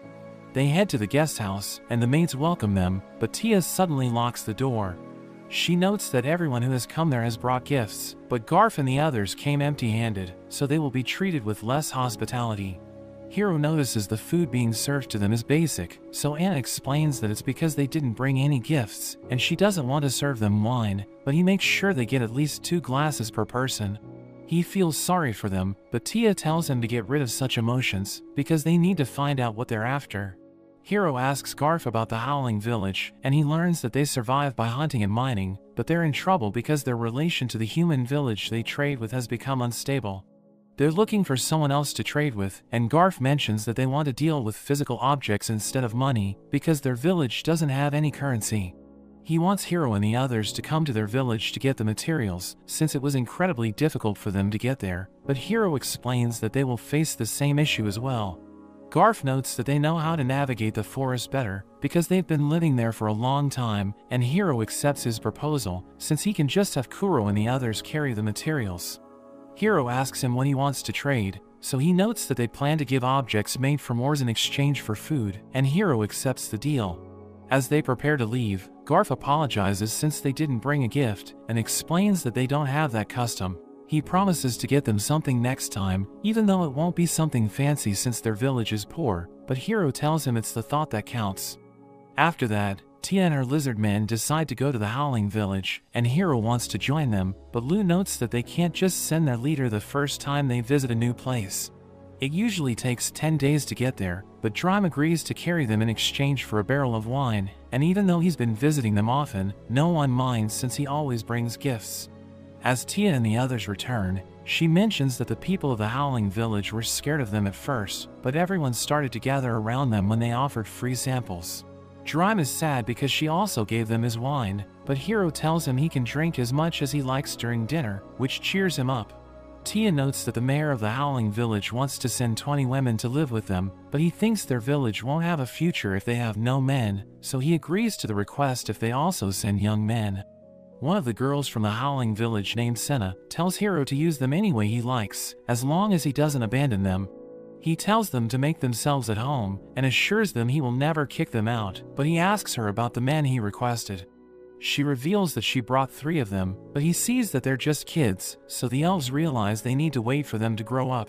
Speaker 1: They head to the guest house, and the maids welcome them, but Tia suddenly locks the door. She notes that everyone who has come there has brought gifts, but Garf and the others came empty-handed, so they will be treated with less hospitality. Hiro notices the food being served to them is basic, so Anna explains that it's because they didn't bring any gifts, and she doesn't want to serve them wine, but he makes sure they get at least 2 glasses per person. He feels sorry for them, but Tia tells him to get rid of such emotions, because they need to find out what they're after. Hiro asks Garf about the Howling Village, and he learns that they survive by hunting and mining, but they're in trouble because their relation to the human village they trade with has become unstable. They're looking for someone else to trade with, and Garf mentions that they want to deal with physical objects instead of money, because their village doesn't have any currency. He wants Hiro and the others to come to their village to get the materials, since it was incredibly difficult for them to get there, but Hiro explains that they will face the same issue as well. Garf notes that they know how to navigate the forest better, because they've been living there for a long time, and Hiro accepts his proposal, since he can just have Kuro and the others carry the materials. Hiro asks him what he wants to trade, so he notes that they plan to give objects made from ores in exchange for food, and Hiro accepts the deal. As they prepare to leave, Garf apologizes since they didn't bring a gift, and explains that they don't have that custom. He promises to get them something next time, even though it won't be something fancy since their village is poor, but Hiro tells him it's the thought that counts. After that, Tia and her lizard men decide to go to the Howling Village, and Hiro wants to join them, but Lu notes that they can't just send their leader the first time they visit a new place. It usually takes 10 days to get there, but Drime agrees to carry them in exchange for a barrel of wine, and even though he's been visiting them often, no one minds since he always brings gifts. As Tia and the others return, she mentions that the people of the Howling Village were scared of them at first, but everyone started to gather around them when they offered free samples. Drime is sad because she also gave them his wine, but Hiro tells him he can drink as much as he likes during dinner, which cheers him up. Tia notes that the mayor of the Howling Village wants to send 20 women to live with them, but he thinks their village won't have a future if they have no men, so he agrees to the request if they also send young men. One of the girls from the Howling Village named Senna tells Hiro to use them any way he likes, as long as he doesn't abandon them. He tells them to make themselves at home, and assures them he will never kick them out, but he asks her about the men he requested. She reveals that she brought 3 of them, but he sees that they're just kids, so the elves realize they need to wait for them to grow up.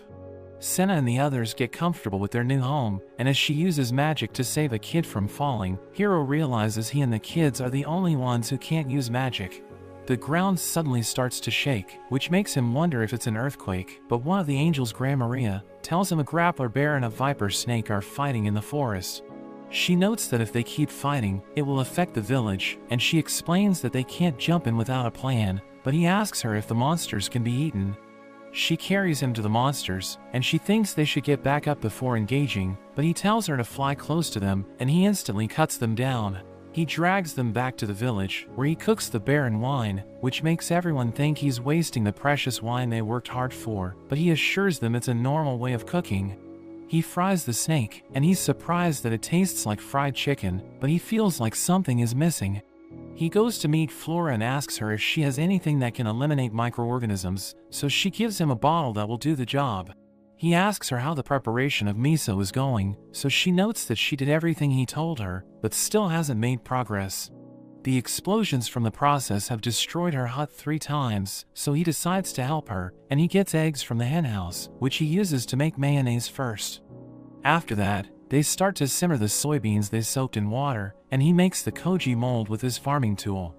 Speaker 1: Senna and the others get comfortable with their new home, and as she uses magic to save a kid from falling, Hiro realizes he and the kids are the only ones who can't use magic. The ground suddenly starts to shake, which makes him wonder if it's an earthquake, but one of the angels, Gran Maria, tells him a grappler bear and a viper snake are fighting in the forest. She notes that if they keep fighting, it will affect the village, and she explains that they can't jump in without a plan, but he asks her if the monsters can be eaten. She carries him to the monsters, and she thinks they should get back up before engaging, but he tells her to fly close to them, and he instantly cuts them down. He drags them back to the village, where he cooks the bear in wine, which makes everyone think he's wasting the precious wine they worked hard for, but he assures them it's a normal way of cooking. He fries the snake, and he's surprised that it tastes like fried chicken, but he feels like something is missing. He goes to meet Flora and asks her if she has anything that can eliminate microorganisms, so she gives him a bottle that will do the job. He asks her how the preparation of miso is going, so she notes that she did everything he told her, but still hasn't made progress. The explosions from the process have destroyed her hut 3 times, so he decides to help her, and he gets eggs from the henhouse, which he uses to make mayonnaise first. After that, they start to simmer the soybeans they soaked in water, and he makes the koji mold with his farming tool.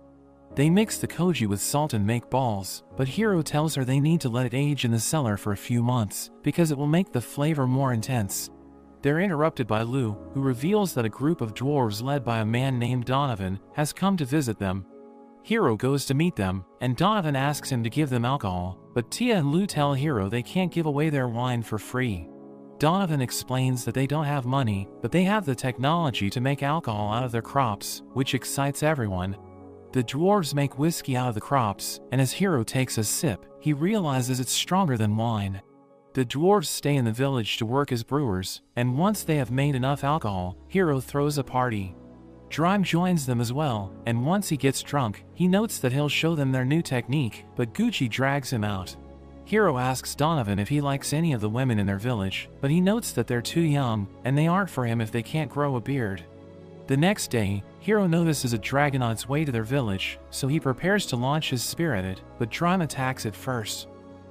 Speaker 1: They mix the koji with salt and make balls, but Hiro tells her they need to let it age in the cellar for a few months, because it will make the flavor more intense. They're interrupted by Lou, who reveals that a group of dwarves led by a man named Donovan has come to visit them. Hiro goes to meet them, and Donovan asks him to give them alcohol, but Tia and Lou tell Hiro they can't give away their wine for free. Donovan explains that they don't have money, but they have the technology to make alcohol out of their crops, which excites everyone. The dwarves make whiskey out of the crops, and as Hiro takes a sip, he realizes it's stronger than wine. The dwarves stay in the village to work as brewers, and once they have made enough alcohol, Hiro throws a party. Drime joins them as well, and once he gets drunk, he notes that he'll show them their new technique, but Gucci drags him out. Hiro asks Donovan if he likes any of the women in their village, but he notes that they're too young, and they aren't for him if they can't grow a beard. The next day, Hiro notices a dragon on its way to their village, so he prepares to launch his spear at it, but Drime attacks it first.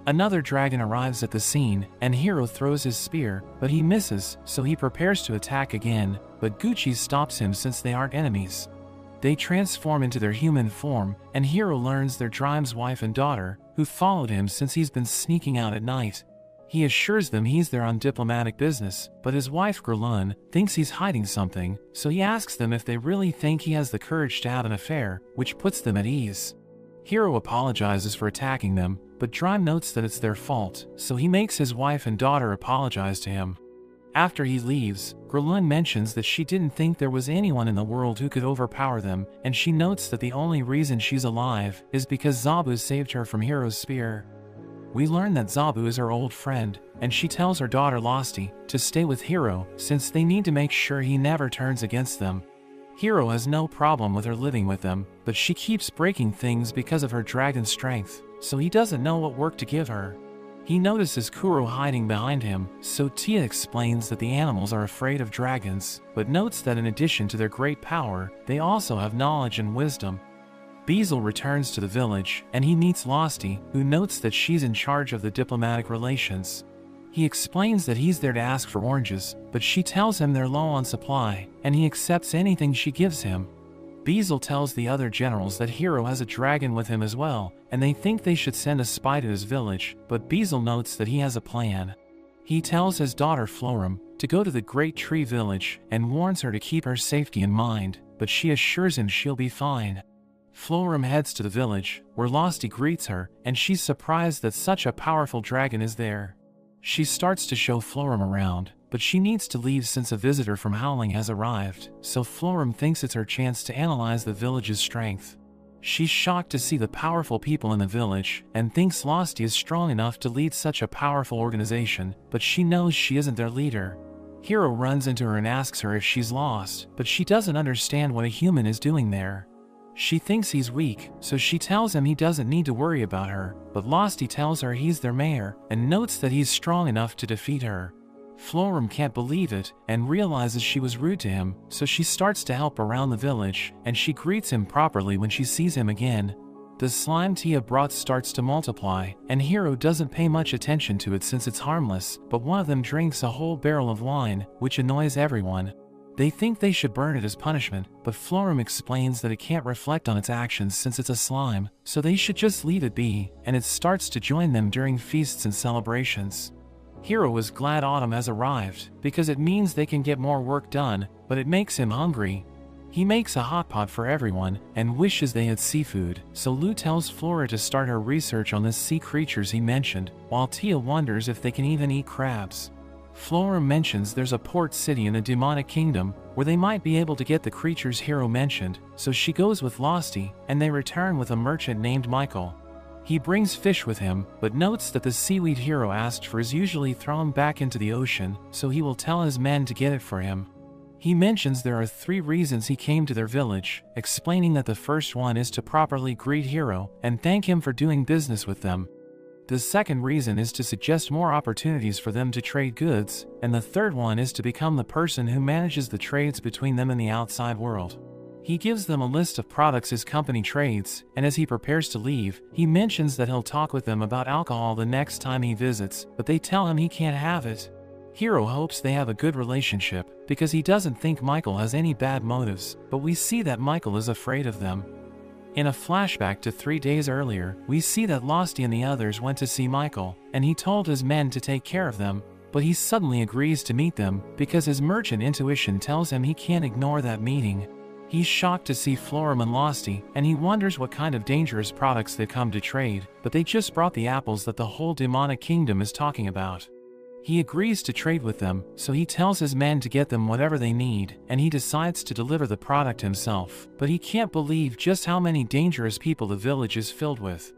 Speaker 1: Another dragon arrives at the scene, and Hiro throws his spear, but he misses, so he prepares to attack again, but Gucci stops him since they aren't enemies. They transform into their human form, and Hiro learns they're Drime's wife and daughter, who followed him since he's been sneaking out at night. He assures them he's there on diplomatic business, but his wife Gerlun thinks he's hiding something, so he asks them if they really think he has the courage to have an affair, which puts them at ease. Hiro apologizes for attacking them, but Drime notes that it's their fault, so he makes his wife and daughter apologize to him. After he leaves, Gerlun mentions that she didn't think there was anyone in the world who could overpower them, and she notes that the only reason she's alive is because Zabu saved her from Hiro's spear. We learn that Zabu is her old friend, and she tells her daughter Losty to stay with Hiro since they need to make sure he never turns against them. Hiro has no problem with her living with them, but she keeps breaking things because of her dragon strength, so he doesn't know what work to give her. He notices Kuro hiding behind him, so Tia explains that the animals are afraid of dragons, but notes that in addition to their great power, they also have knowledge and wisdom. Beazle returns to the village, and he meets Losty, who notes that she's in charge of the diplomatic relations. He explains that he's there to ask for oranges, but she tells him they're low on supply, and he accepts anything she gives him. Beazle tells the other generals that Hiro has a dragon with him as well, and they think they should send a spy to his village, but Beazle notes that he has a plan. He tells his daughter Florim to go to the Great Tree Village and warns her to keep her safety in mind, but she assures him she'll be fine. Florim heads to the village, where Losty greets her, and she's surprised that such a powerful dragon is there. She starts to show Florim around, but she needs to leave since a visitor from Howling has arrived, so Florim thinks it's her chance to analyze the village's strength. She's shocked to see the powerful people in the village, and thinks Losty is strong enough to lead such a powerful organization, but she knows she isn't their leader. Hiro runs into her and asks her if she's lost, but she doesn't understand what a human is doing there. She thinks he's weak, so she tells him he doesn't need to worry about her, but Losty tells her he's their mayor, and notes that he's strong enough to defeat her. Florim can't believe it, and realizes she was rude to him, so she starts to help around the village, and she greets him properly when she sees him again. The slime Tia brought starts to multiply, and Hiro doesn't pay much attention to it since it's harmless, but one of them drinks a whole barrel of wine, which annoys everyone. They think they should burn it as punishment, but Florim explains that it can't reflect on its actions since it's a slime, so they should just leave it be, and it starts to join them during feasts and celebrations. Hiro is glad autumn has arrived, because it means they can get more work done, but it makes him hungry. He makes a hot pot for everyone, and wishes they had seafood, so Lou tells Flora to start her research on the sea creatures he mentioned, while Tia wonders if they can even eat crabs. Flora mentions there's a port city in the demonic kingdom, where they might be able to get the creatures Hiro mentioned, so she goes with Losty, and they return with a merchant named Michael. He brings fish with him, but notes that the seaweed Hiro asked for is usually thrown back into the ocean, so he will tell his men to get it for him. He mentions there are 3 reasons he came to their village, explaining that the first one is to properly greet Hiro and thank him for doing business with them. The second reason is to suggest more opportunities for them to trade goods, and the third one is to become the person who manages the trades between them and the outside world. He gives them a list of products his company trades, and as he prepares to leave, he mentions that he'll talk with them about alcohol the next time he visits, but they tell him he can't have it. Hiro hopes they have a good relationship, because he doesn't think Michael has any bad motives, but we see that Michael is afraid of them. In a flashback to 3 days earlier, we see that Losty and the others went to see Michael, and he told his men to take care of them, but he suddenly agrees to meet them, because his merchant intuition tells him he can't ignore that meeting. He's shocked to see Florum and Losty, and he wonders what kind of dangerous products they've come to trade, but they just brought the apples that the whole demonic kingdom is talking about. He agrees to trade with them, so he tells his men to get them whatever they need, and he decides to deliver the product himself, but he can't believe just how many dangerous people the village is filled with.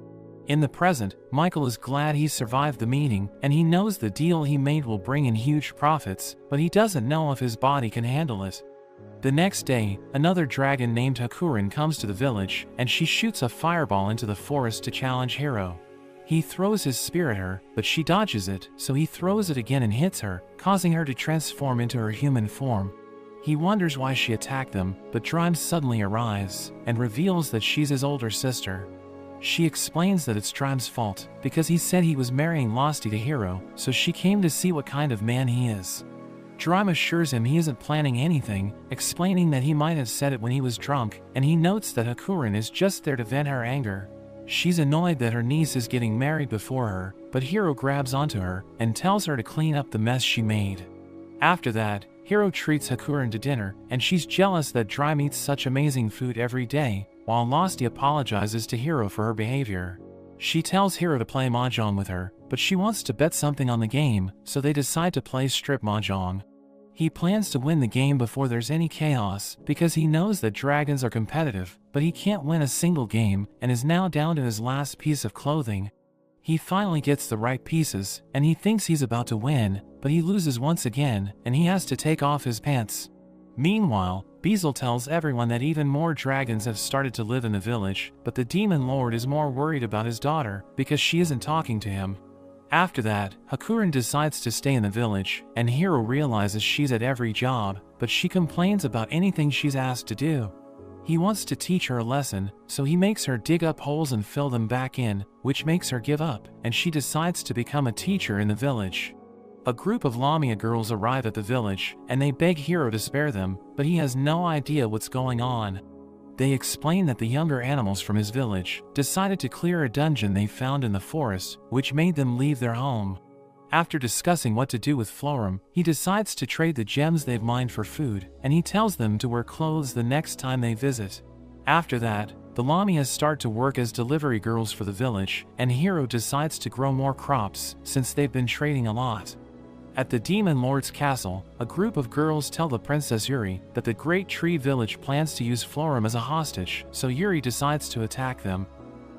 Speaker 1: In the present, Michael is glad he survived the meeting, and he knows the deal he made will bring in huge profits, but he doesn't know if his body can handle it. The next day, another dragon named Hakurin comes to the village, and she shoots a fireball into the forest to challenge Hiro. He throws his spear at her, but she dodges it, so he throws it again and hits her, causing her to transform into her human form. He wonders why she attacked them, but Drime suddenly arrives, and reveals that she's his older sister. She explains that it's Drime's fault, because he said he was marrying Losty to Hiro, so she came to see what kind of man he is. Drime assures him he isn't planning anything, explaining that he might have said it when he was drunk, and he notes that Hakurin is just there to vent her anger. She's annoyed that her niece is getting married before her, but Hiro grabs onto her and tells her to clean up the mess she made. After that, Hiro treats Hakurin to dinner, and she's jealous that Drime eats such amazing food every day, while Losty apologizes to Hiro for her behavior. She tells Hiro to play mahjong with her, but she wants to bet something on the game, so they decide to play strip mahjong. He plans to win the game before there's any chaos, because he knows that dragons are competitive, but he can't win a single game, and is now down to his last piece of clothing. He finally gets the right pieces, and he thinks he's about to win, but he loses once again, and he has to take off his pants. Meanwhile, Beazle tells everyone that even more dragons have started to live in the village, but the Demon Lord is more worried about his daughter, because she isn't talking to him. After that, Hakurin decides to stay in the village, and Hiro realizes she's at every job, but she complains about anything she's asked to do. He wants to teach her a lesson, so he makes her dig up holes and fill them back in, which makes her give up, and she decides to become a teacher in the village. A group of Lamia girls arrive at the village, and they beg Hiro to spare them, but he has no idea what's going on. They explain that the younger animals from his village decided to clear a dungeon they found in the forest, which made them leave their home. After discussing what to do with Florum, he decides to trade the gems they've mined for food, and he tells them to wear clothes the next time they visit. After that, the Lamias start to work as delivery girls for the village, and Hiro decides to grow more crops, since they've been trading a lot. At the Demon Lord's castle, a group of girls tell the Princess Yuri that the Great Tree Village plans to use Florum as a hostage, so Yuri decides to attack them.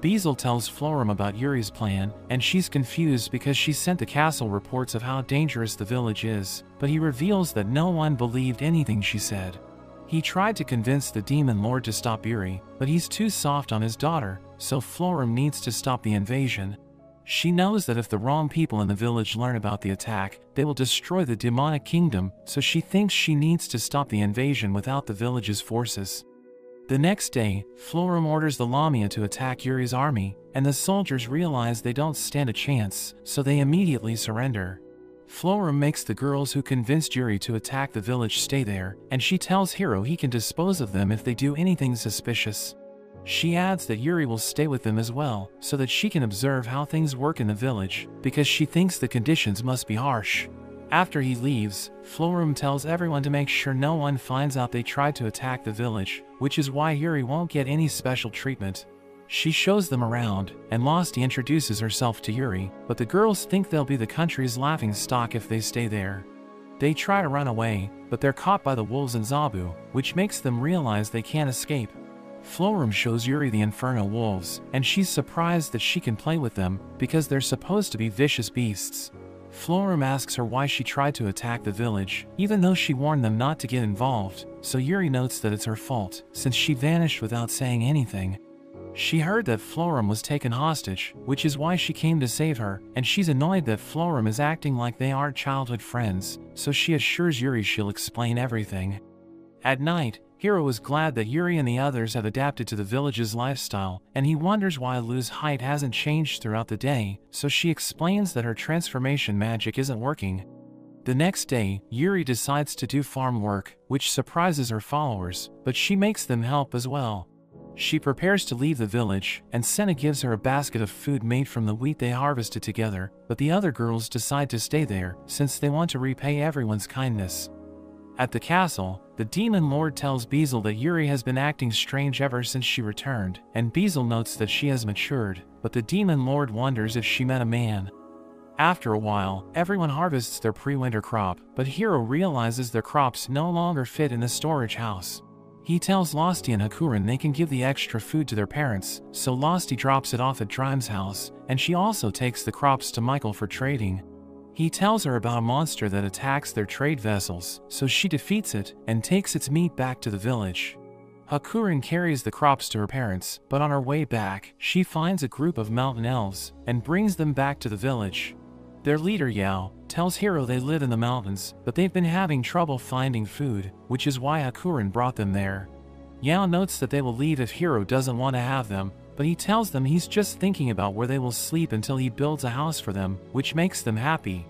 Speaker 1: Beazle tells Florum about Yuri's plan, and she's confused because she sent the castle reports of how dangerous the village is, but he reveals that no one believed anything she said. He tried to convince the Demon Lord to stop Yuri, but he's too soft on his daughter, so Florum needs to stop the invasion. She knows that if the wrong people in the village learn about the attack, they will destroy the demonic kingdom, so she thinks she needs to stop the invasion without the village's forces. The next day, Florum orders the Lamia to attack Yuri's army, and the soldiers realize they don't stand a chance, so they immediately surrender. Florum makes the girls who convinced Yuri to attack the village stay there, and she tells Hiro he can dispose of them if they do anything suspicious. She adds that Yuri will stay with them as well, so that she can observe how things work in the village, because she thinks the conditions must be harsh. After he leaves, Florum tells everyone to make sure no one finds out they tried to attack the village, which is why Yuri won't get any special treatment. She shows them around, and Losty introduces herself to Yuri, but the girls think they'll be the country's laughingstock if they stay there. They try to run away, but they're caught by the wolves and Zabu, which makes them realize they can't escape. Florum shows Yuri the Inferno wolves, and she's surprised that she can play with them, because they're supposed to be vicious beasts. Florum asks her why she tried to attack the village, even though she warned them not to get involved, so Yuri notes that it's her fault, since she vanished without saying anything. She heard that Florum was taken hostage, which is why she came to save her, and she's annoyed that Florum is acting like they aren't childhood friends, so she assures Yuri she'll explain everything. At night, Hiro is glad that Yuri and the others have adapted to the village's lifestyle, and he wonders why Lu's height hasn't changed throughout the day, so she explains that her transformation magic isn't working. The next day, Yuri decides to do farm work, which surprises her followers, but she makes them help as well. She prepares to leave the village, and Senna gives her a basket of food made from the wheat they harvested together, but the other girls decide to stay there, since they want to repay everyone's kindness. At the castle, the Demon Lord tells Beezle that Yuri has been acting strange ever since she returned, and Beezle notes that she has matured, but the Demon Lord wonders if she met a man. After a while, everyone harvests their pre-winter crop, but Hiro realizes their crops no longer fit in the storage house. He tells Losty and Hakurin they can give the extra food to their parents, so Losty drops it off at Drime's house, and she also takes the crops to Michael for trading. He tells her about a monster that attacks their trade vessels, so she defeats it and takes its meat back to the village. Hakurin carries the crops to her parents, but on her way back, she finds a group of mountain elves and brings them back to the village. Their leader Yao tells Hiro they live in the mountains, but they've been having trouble finding food, which is why Hakurin brought them there. Yao notes that they will leave if Hiro doesn't want to have them, but he tells them he's just thinking about where they will sleep until he builds a house for them, which makes them happy.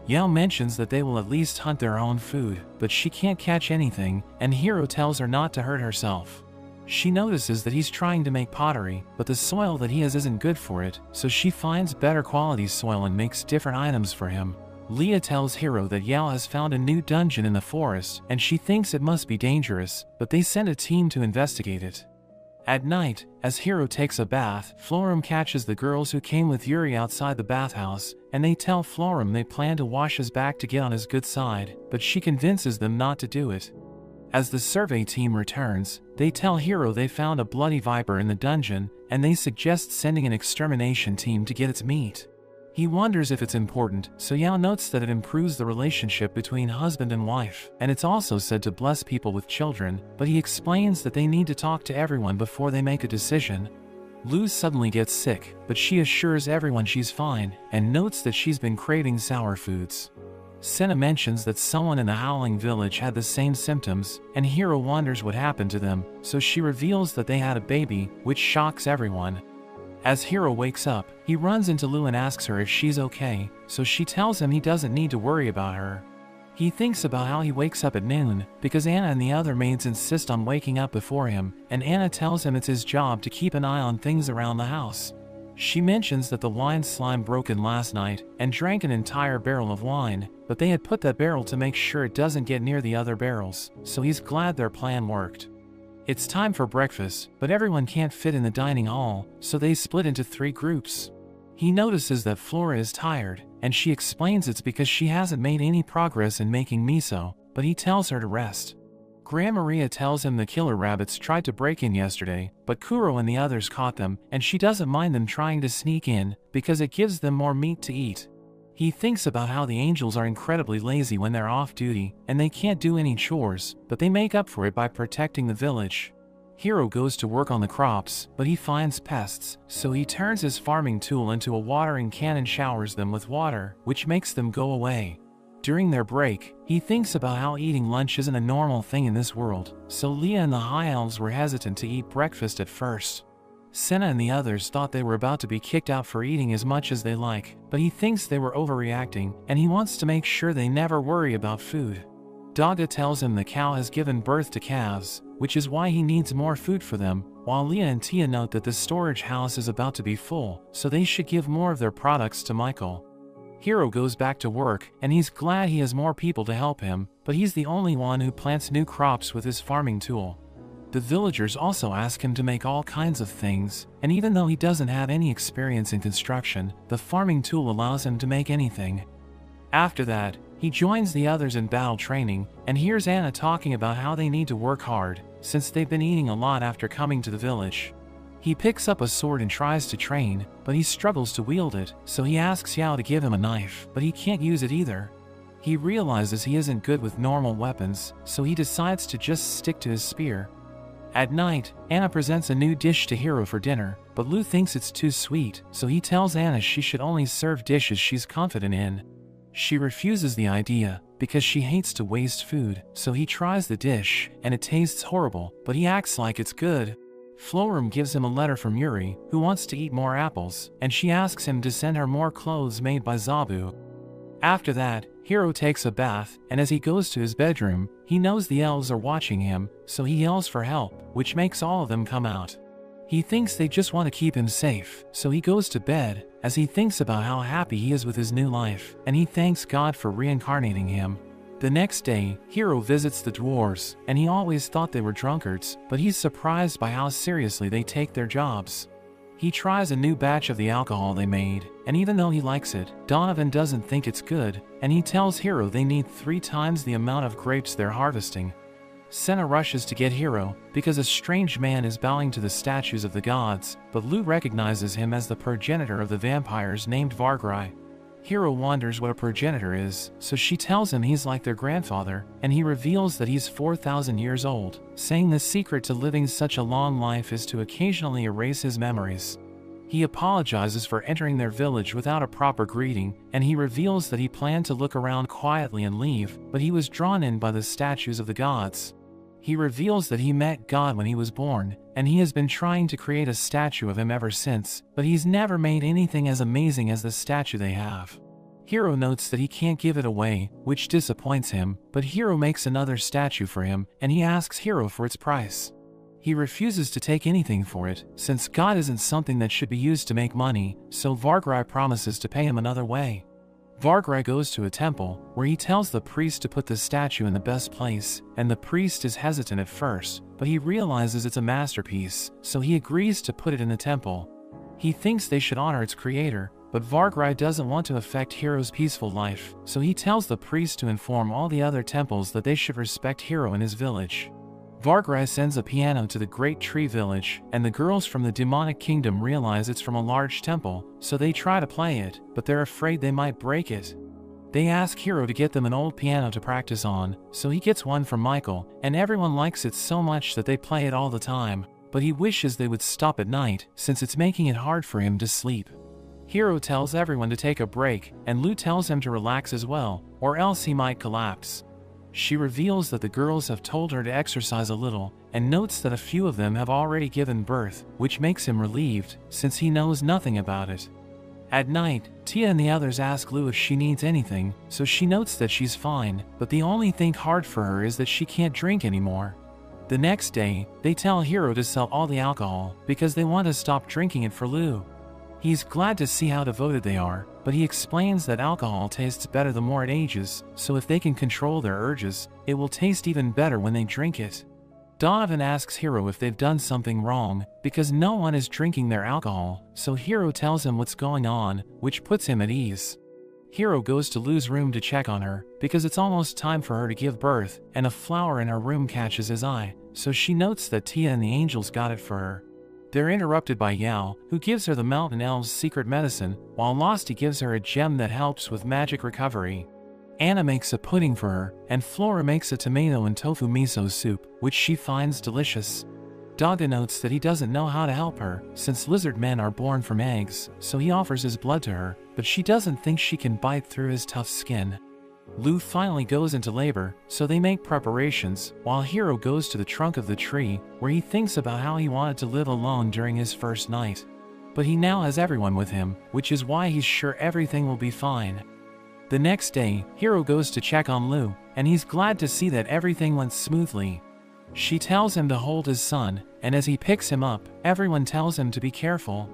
Speaker 1: Yao mentions that they will at least hunt their own food, but she can't catch anything, and Hiro tells her not to hurt herself. She notices that he's trying to make pottery, but the soil that he has isn't good for it, so she finds better quality soil and makes different items for him. Leah tells Hiro that Yao has found a new dungeon in the forest, and she thinks it must be dangerous, but they send a team to investigate it. At night, as Hiro takes a bath, Florum catches the girls who came with Yuri outside the bathhouse, and they tell Florum they plan to wash his back to get on his good side, but she convinces them not to do it. As the survey team returns, they tell Hiro they found a bloody viper in the dungeon, and they suggest sending an extermination team to get its meat. He wonders if it's important, so Yao notes that it improves the relationship between husband and wife, and it's also said to bless people with children, but he explains that they need to talk to everyone before they make a decision. Lu suddenly gets sick, but she assures everyone she's fine, and notes that she's been craving sour foods. Senna mentions that someone in the Howling Village had the same symptoms, and Hiro wonders what happened to them, so she reveals that they had a baby, which shocks everyone. As Hiro wakes up, he runs into Lu and asks her if she's okay, so she tells him he doesn't need to worry about her. He thinks about how he wakes up at noon, because Anna and the other maids insist on waking up before him, and Anna tells him it's his job to keep an eye on things around the house. She mentions that the wine slime broke in last night, and drank an entire barrel of wine, but they had put that barrel to make sure it doesn't get near the other barrels, so he's glad their plan worked. It's time for breakfast, but everyone can't fit in the dining hall, so they split into 3 groups. He notices that Flora is tired, and she explains it's because she hasn't made any progress in making miso, but he tells her to rest. Gran Maria tells him the killer rabbits tried to break in yesterday, but Kuro and the others caught them, and she doesn't mind them trying to sneak in, because it gives them more meat to eat. He thinks about how the angels are incredibly lazy when they're off duty, and they can't do any chores, but they make up for it by protecting the village. Hiro goes to work on the crops, but he finds pests, so he turns his farming tool into a watering can and showers them with water, which makes them go away. During their break, he thinks about how eating lunch isn't a normal thing in this world, so Leah and the High Elves were hesitant to eat breakfast at first. Senna and the others thought they were about to be kicked out for eating as much as they like, but he thinks they were overreacting, and he wants to make sure they never worry about food. Daga tells him the cow has given birth to calves, which is why he needs more food for them, while Leah and Tia note that the storage house is about to be full, so they should give more of their products to Michael. Hiro goes back to work, and he's glad he has more people to help him, but he's the only one who plants new crops with his farming tool. The villagers also ask him to make all kinds of things, and even though he doesn't have any experience in construction, the farming tool allows him to make anything. After that, he joins the others in battle training, and hears Anna talking about how they need to work hard, since they've been eating a lot after coming to the village. He picks up a sword and tries to train, but he struggles to wield it, so he asks Yao to give him a knife, but he can't use it either. He realizes he isn't good with normal weapons, so he decides to just stick to his spear. At night, Anna presents a new dish to Hiro for dinner, but Lu thinks it's too sweet, so he tells Anna she should only serve dishes she's confident in. She refuses the idea, because she hates to waste food, so he tries the dish, and it tastes horrible, but he acts like it's good. Florum gives him a letter from Yuri, who wants to eat more apples, and she asks him to send her more clothes made by Zabu. After that, Hiro takes a bath, and as he goes to his bedroom, he knows the elves are watching him, so he yells for help, which makes all of them come out. He thinks they just want to keep him safe, so he goes to bed, as he thinks about how happy he is with his new life, and he thanks God for reincarnating him. The next day, Hiro visits the dwarves, and he always thought they were drunkards, but he's surprised by how seriously they take their jobs. He tries a new batch of the alcohol they made, and even though he likes it, Donovan doesn't think it's good, and he tells Hiro they need 3 times the amount of grapes they're harvesting. Senna rushes to get Hiro, because a strange man is bowing to the statues of the gods, but Lou recognizes him as the progenitor of the vampires named Vargrai. Hiro wonders what a progenitor is, so she tells him he's like their grandfather, and he reveals that he's 4,000 years old, saying the secret to living such a long life is to occasionally erase his memories. He apologizes for entering their village without a proper greeting, and he reveals that he planned to look around quietly and leave, but he was drawn in by the statues of the gods. He reveals that he met God when he was born, and he has been trying to create a statue of him ever since, but he's never made anything as amazing as the statue they have. Hiro notes that he can't give it away, which disappoints him, but Hiro makes another statue for him, and he asks Hiro for its price. He refuses to take anything for it, since God isn't something that should be used to make money, so Vargrai promises to pay him another way. Vargrai goes to a temple, where he tells the priest to put the statue in the best place, and the priest is hesitant at first, but he realizes it's a masterpiece, so he agrees to put it in the temple. He thinks they should honor its creator, but Vargrai doesn't want to affect Hiro's peaceful life, so he tells the priest to inform all the other temples that they should respect Hiro in his village. Vargrai sends a piano to the Great Tree Village, and the girls from the demonic kingdom realize it's from a large temple, so they try to play it, but they're afraid they might break it. They ask Hiro to get them an old piano to practice on, so he gets one from Michael, and everyone likes it so much that they play it all the time, but he wishes they would stop at night, since it's making it hard for him to sleep. Hiro tells everyone to take a break, and Lou tells him to relax as well, or else he might collapse. She reveals that the girls have told her to exercise a little, and notes that a few of them have already given birth, which makes him relieved, since he knows nothing about it. At night, Tia and the others ask Lou if she needs anything, so she notes that she's fine, but the only thing hard for her is that she can't drink anymore. The next day, they tell Hiro to sell all the alcohol, because they want to stop drinking it for Lou. He's glad to see how devoted they are, but he explains that alcohol tastes better the more it ages, so if they can control their urges, it will taste even better when they drink it. Donovan asks Hiro if they've done something wrong, because no one is drinking their alcohol, so Hiro tells him what's going on, which puts him at ease. Hiro goes to Lou's room to check on her, because it's almost time for her to give birth, and a flower in her room catches his eye, so she notes that Tia and the angels got it for her. They're interrupted by Yao, who gives her the mountain elf's secret medicine, while Losty gives her a gem that helps with magic recovery. Anna makes a pudding for her, and Flora makes a tomato and tofu miso soup, which she finds delicious. Daga notes that he doesn't know how to help her, since lizard men are born from eggs, so he offers his blood to her, but she doesn't think she can bite through his tough skin. Lou finally goes into labor, so they make preparations, while Hiro goes to the trunk of the tree, where he thinks about how he wanted to live alone during his first night. But he now has everyone with him, which is why he's sure everything will be fine. The next day, Hiro goes to check on Lou, and he's glad to see that everything went smoothly. She tells him to hold his son, and as he picks him up, everyone tells him to be careful.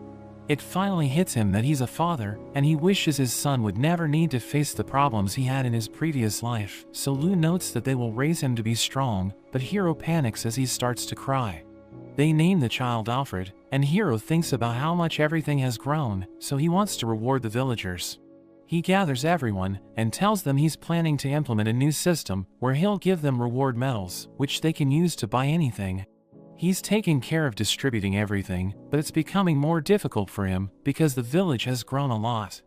Speaker 1: It finally hits him that he's a father, and he wishes his son would never need to face the problems he had in his previous life, so Lou notes that they will raise him to be strong, but Hiro panics as he starts to cry. They name the child Alfred, and Hiro thinks about how much everything has grown, so he wants to reward the villagers. He gathers everyone, and tells them he's planning to implement a new system, where he'll give them reward medals, which they can use to buy anything. He's taking care of distributing everything, but it's becoming more difficult for him, because the village has grown a lot.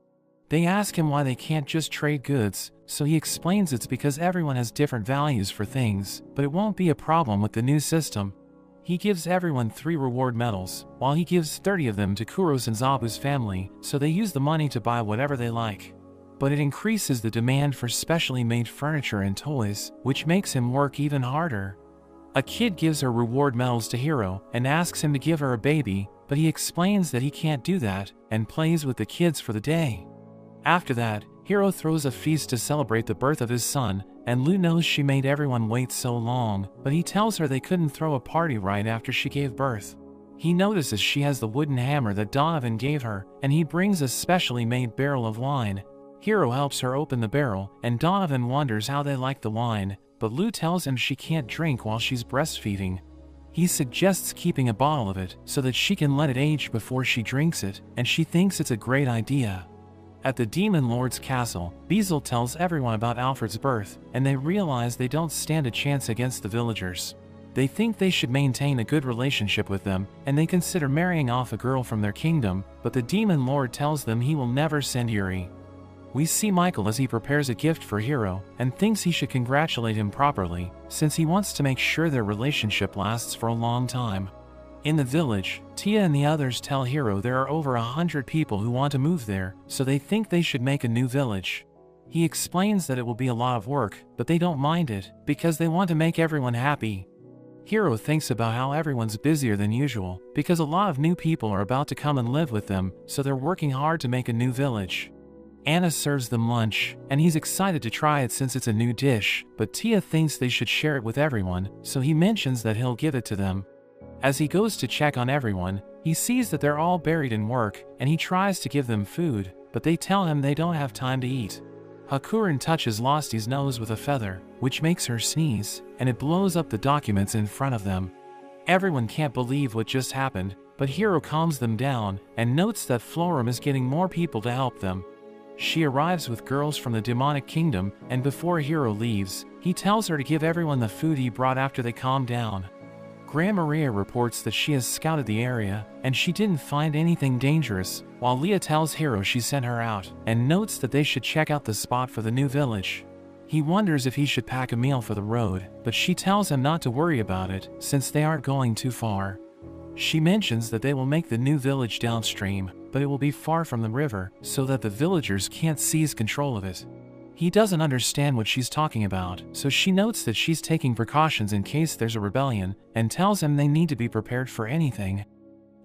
Speaker 1: They ask him why they can't just trade goods, so he explains it's because everyone has different values for things, but it won't be a problem with the new system. He gives everyone 3 reward medals, while he gives 30 of them to Kuros and Zabu's family, so they use the money to buy whatever they like. but it increases the demand for specially made furniture and toys, which makes him work even harder. A kid gives her reward medals to Hiro and asks him to give her a baby, but he explains that he can't do that and plays with the kids for the day. After that, Hiro throws a feast to celebrate the birth of his son, and Lou knows she made everyone wait so long, but he tells her they couldn't throw a party right after she gave birth. He notices she has the wooden hammer that Donovan gave her, and he brings a specially made barrel of wine. Hiro helps her open the barrel, and Donovan wonders how they like the wine, but Lou tells him she can't drink while she's breastfeeding. He suggests keeping a bottle of it so that she can let it age before she drinks it, and she thinks it's a great idea. At the Demon Lord's castle, Beazle tells everyone about Alfred's birth, and they realize they don't stand a chance against the villagers. They think they should maintain a good relationship with them, and they consider marrying off a girl from their kingdom, but the Demon Lord tells them he will never send Yuri. We see Michael as he prepares a gift for Hiro, and thinks he should congratulate him properly, since he wants to make sure their relationship lasts for a long time. In the village, Tia and the others tell Hiro there are over 100 people who want to move there, so they think they should make a new village. He explains that it will be a lot of work, but they don't mind it, because they want to make everyone happy. Hiro thinks about how everyone's busier than usual, because a lot of new people are about to come and live with them, so they're working hard to make a new village. Anna serves them lunch, and he's excited to try it since it's a new dish, but Tia thinks they should share it with everyone, so he mentions that he'll give it to them. As he goes to check on everyone, he sees that they're all buried in work, and he tries to give them food, but they tell him they don't have time to eat. Hakurin touches Losty's nose with a feather, which makes her sneeze, and it blows up the documents in front of them. Everyone can't believe what just happened, but Hiro calms them down, and notes that Florum is getting more people to help them. She arrives with girls from the demonic kingdom, and before Hiro leaves, he tells her to give everyone the food he brought after they calm down. Gran Maria reports that she has scouted the area, and she didn't find anything dangerous, while Leah tells Hiro she sent her out, and notes that they should check out the spot for the new village. He wonders if he should pack a meal for the road, but she tells him not to worry about it, since they aren't going too far. She mentions that they will make the new village downstream, but it will be far from the river, so that the villagers can't seize control of it. He doesn't understand what she's talking about, so she notes that she's taking precautions in case there's a rebellion, and tells him they need to be prepared for anything.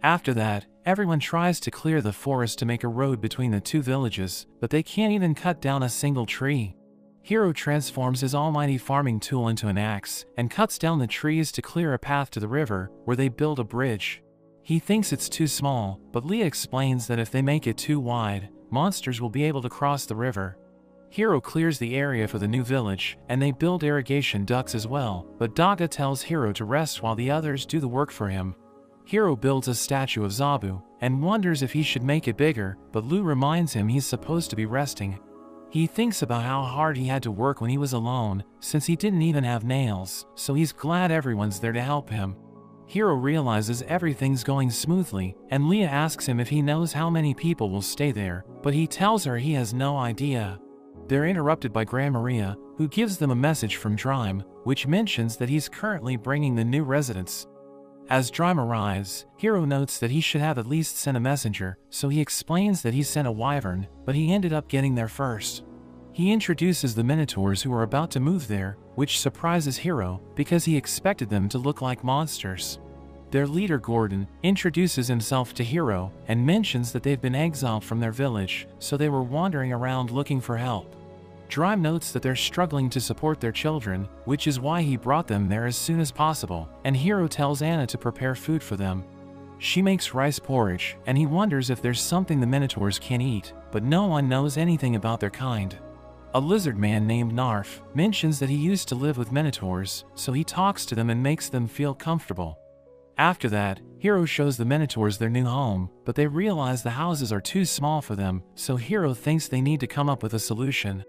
Speaker 1: After that, everyone tries to clear the forest to make a road between the two villages, but they can't even cut down a single tree. Hiro transforms his almighty farming tool into an axe, and cuts down the trees to clear a path to the river, where they build a bridge. He thinks it's too small, but Leah explains that if they make it too wide, monsters will be able to cross the river. Hiro clears the area for the new village, and they build irrigation ducts as well, but Daga tells Hiro to rest while the others do the work for him. Hiro builds a statue of Zabu, and wonders if he should make it bigger, but Lou reminds him he's supposed to be resting. He thinks about how hard he had to work when he was alone, since he didn't even have nails, so he's glad everyone's there to help him. Hiro realizes everything's going smoothly, and Leah asks him if he knows how many people will stay there, but he tells her he has no idea. They're interrupted by Gran Maria, who gives them a message from Drime, which mentions that he's currently bringing the new residents. As Drime arrives, Hiro notes that he should have at least sent a messenger, so he explains that he sent a wyvern, but he ended up getting there first. He introduces the Minotaurs who are about to move there, which surprises Hiro, because he expected them to look like monsters. Their leader Gordon introduces himself to Hiro, and mentions that they've been exiled from their village, so they were wandering around looking for help. Drime notes that they're struggling to support their children, which is why he brought them there as soon as possible, and Hiro tells Anna to prepare food for them. She makes rice porridge, and he wonders if there's something the Minotaurs can eat, but no one knows anything about their kind. A lizard man named Narf mentions that he used to live with Minotaurs, so he talks to them and makes them feel comfortable. After that, Hiro shows the Minotaurs their new home, but they realize the houses are too small for them, so Hiro thinks they need to come up with a solution.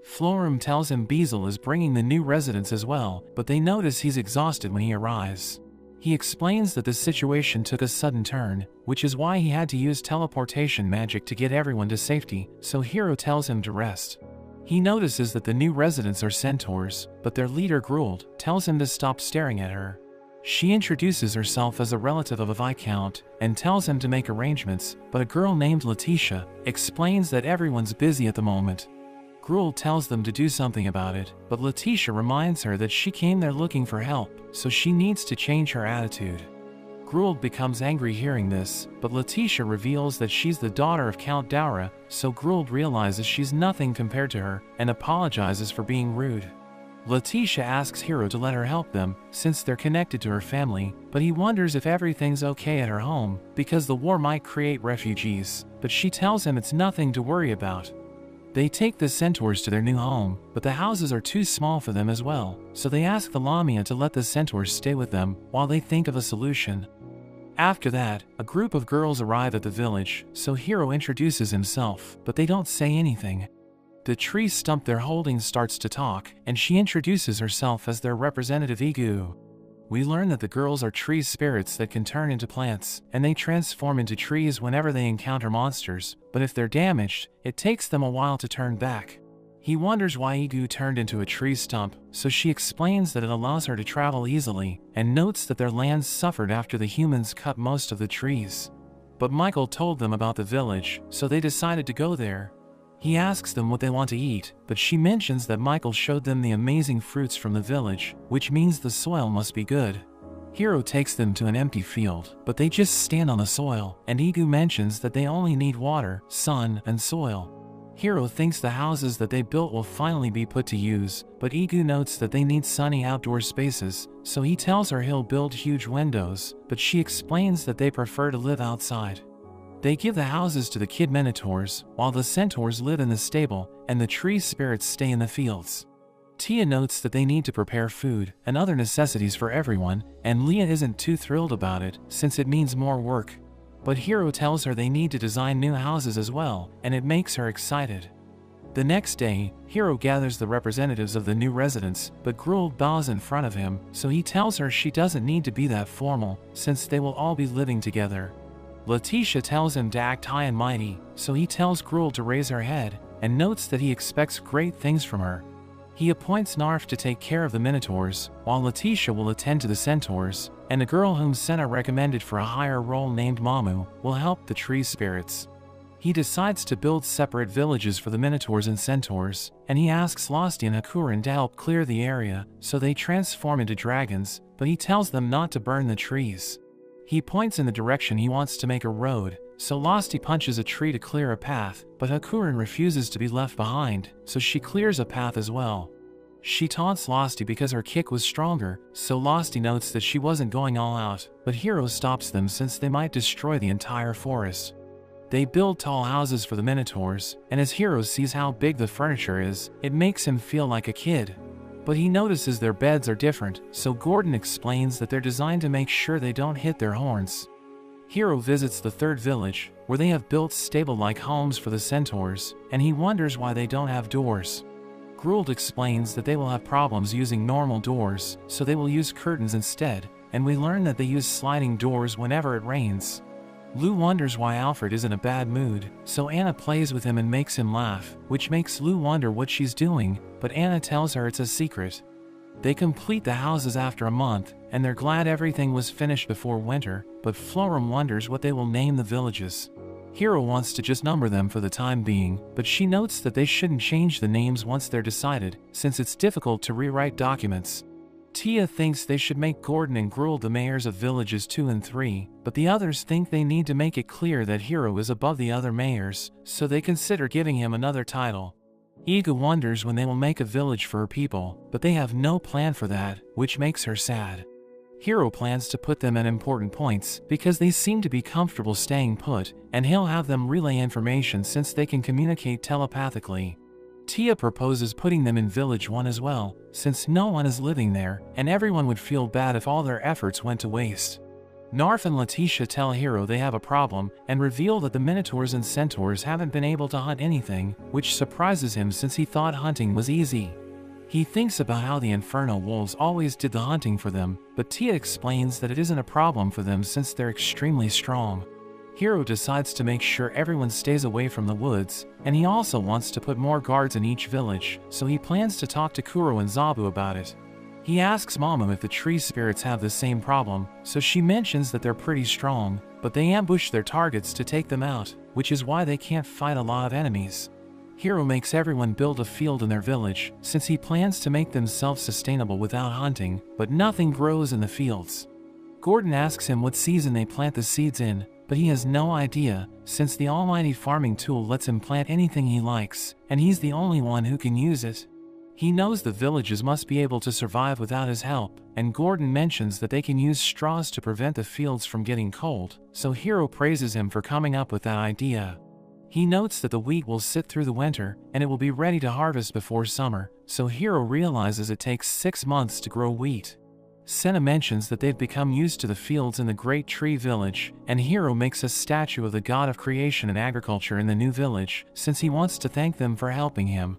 Speaker 1: Florum tells him Beazle is bringing the new residents as well, but they notice he's exhausted when he arrives. He explains that the situation took a sudden turn, which is why he had to use teleportation magic to get everyone to safety, so Hiro tells him to rest. He notices that the new residents are centaurs, but their leader Gruld tells him to stop staring at her. She introduces herself as a relative of a viscount and tells him to make arrangements, but a girl named Letitia explains that everyone's busy at the moment. Gruel tells them to do something about it, but Letitia reminds her that she came there looking for help, so she needs to change her attitude. Gruel becomes angry hearing this, but Letitia reveals that she's the daughter of Count Daura, so Gruel realizes she's nothing compared to her and apologizes for being rude. Letitia asks Hero to let her help them, since they're connected to her family, but he wonders if everything's okay at her home, because the war might create refugees, but she tells him it's nothing to worry about. They take the centaurs to their new home, but the houses are too small for them as well, so they ask the Lamia to let the centaurs stay with them while they think of a solution. After that, a group of girls arrive at the village, so Hero introduces himself, but they don't say anything. The tree stump they're holding starts to talk, and she introduces herself as their representative Igu. We learn that the girls are tree spirits that can turn into plants, and they transform into trees whenever they encounter monsters, but if they're damaged, it takes them a while to turn back. He wonders why Igu turned into a tree stump, so she explains that it allows her to travel easily, and notes that their lands suffered after the humans cut most of the trees. But Michael told them about the village, so they decided to go there. He asks them what they want to eat, but she mentions that Michael showed them the amazing fruits from the village, which means the soil must be good. Hero takes them to an empty field, but they just stand on the soil, and Igu mentions that they only need water, sun, and soil. Hero thinks the houses that they built will finally be put to use, but Igu notes that they need sunny outdoor spaces, so he tells her he'll build huge windows, but she explains that they prefer to live outside. They give the houses to the kid minotaurs, while the centaurs live in the stable, and the tree spirits stay in the fields. Tia notes that they need to prepare food and other necessities for everyone, and Leah isn't too thrilled about it, since it means more work. But Hero tells her they need to design new houses as well, and it makes her excited. The next day, Hero gathers the representatives of the new residents, but Gruel bows in front of him, so he tells her she doesn't need to be that formal, since they will all be living together. Letitia tells him to act high and mighty, so he tells Gruel to raise her head, and notes that he expects great things from her. He appoints Narf to take care of the Minotaurs, while Letitia will attend to the Centaurs, and a girl whom Senna recommended for a higher role named Mamu will help the tree spirits. He decides to build separate villages for the Minotaurs and Centaurs, and he asks Losty and Hakurin to help clear the area so they transform into dragons, but he tells them not to burn the trees. He points in the direction he wants to make a road, so Losty punches a tree to clear a path, but Hakurin refuses to be left behind, so she clears a path as well. She taunts Losty because her kick was stronger, so Losty notes that she wasn't going all out, but Hero stops them since they might destroy the entire forest. They build tall houses for the Minotaurs, and as Hero sees how big the furniture is, it makes him feel like a kid. But he notices their beds are different, so Gordon explains that they're designed to make sure they don't hit their horns. Hero visits the third village, where they have built stable-like homes for the Centaurs, and he wonders why they don't have doors. Gruel explains that they will have problems using normal doors, so they will use curtains instead, and we learn that they use sliding doors whenever it rains. Lou wonders why Alfred is in a bad mood, so Anna plays with him and makes him laugh, which makes Lou wonder what she's doing, but Anna tells her it's a secret. They complete the houses after a month, and they're glad everything was finished before winter, but Florum wonders what they will name the villages. Hero wants to just number them for the time being, but she notes that they shouldn't change the names once they're decided, since it's difficult to rewrite documents. Tia thinks they should make Gordon and Gruel the mayors of villages 2 and 3, but the others think they need to make it clear that Hero is above the other mayors, so they consider giving him another title. Iga wonders when they will make a village for her people, but they have no plan for that, which makes her sad. Hero plans to put them at important points because they seem to be comfortable staying put, and he'll have them relay information since they can communicate telepathically. Tia proposes putting them in Village 1 as well, since no one is living there, and everyone would feel bad if all their efforts went to waste. Narf and Letitia tell Hero they have a problem, and reveal that the Minotaurs and Centaurs haven't been able to hunt anything, which surprises him since he thought hunting was easy. He thinks about how the Inferno Wolves always did the hunting for them, but Tia explains that it isn't a problem for them since they're extremely strong. Hero decides to make sure everyone stays away from the woods, and he also wants to put more guards in each village, so he plans to talk to Kuro and Zabu about it. He asks Mamu if the tree spirits have the same problem, so she mentions that they're pretty strong, but they ambush their targets to take them out, which is why they can't fight a lot of enemies. Hiro makes everyone build a field in their village, since he plans to make them self-sustainable without hunting, but nothing grows in the fields. Gordon asks him what season they plant the seeds in, but he has no idea, since the almighty farming tool lets him plant anything he likes, and he's the only one who can use it. He knows the villages must be able to survive without his help, and Gordon mentions that they can use straws to prevent the fields from getting cold, so Hiro praises him for coming up with that idea. He notes that the wheat will sit through the winter, and it will be ready to harvest before summer, so Hiro realizes it takes 6 months to grow wheat. Senna mentions that they've become used to the fields in the Great Tree Village, and Hiro makes a statue of the god of creation and agriculture in the new village, since he wants to thank them for helping him.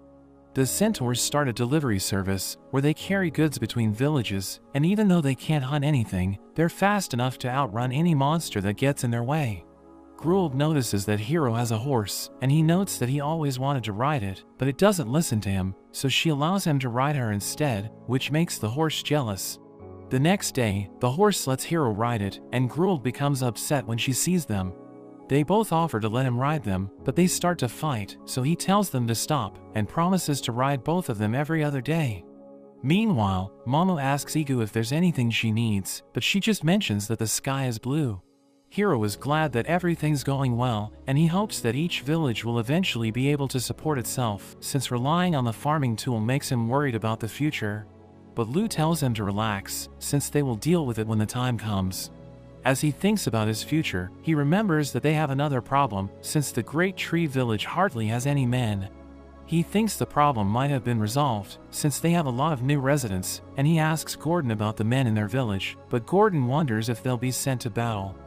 Speaker 1: The centaurs start a delivery service, where they carry goods between villages, and even though they can't hunt anything, they're fast enough to outrun any monster that gets in their way. Gruld notices that Hiro has a horse, and he notes that he always wanted to ride it, but it doesn't listen to him, so she allows him to ride her instead, which makes the horse jealous. The next day, the horse lets Hiro ride it, and Gruld becomes upset when she sees them. They both offer to let him ride them, but they start to fight, so he tells them to stop, and promises to ride both of them every other day. Meanwhile, Mamu asks Igu if there's anything she needs, but she just mentions that the sky is blue. Hiro is glad that everything's going well, and he hopes that each village will eventually be able to support itself, since relying on the farming tool makes him worried about the future. But Lu tells him to relax, since they will deal with it when the time comes. As he thinks about his future, he remembers that they have another problem, since the Great Tree Village hardly has any men. He thinks the problem might have been resolved, since they have a lot of new residents, and he asks Gordon about the men in their village, but Gordon wonders if they'll be sent to battle.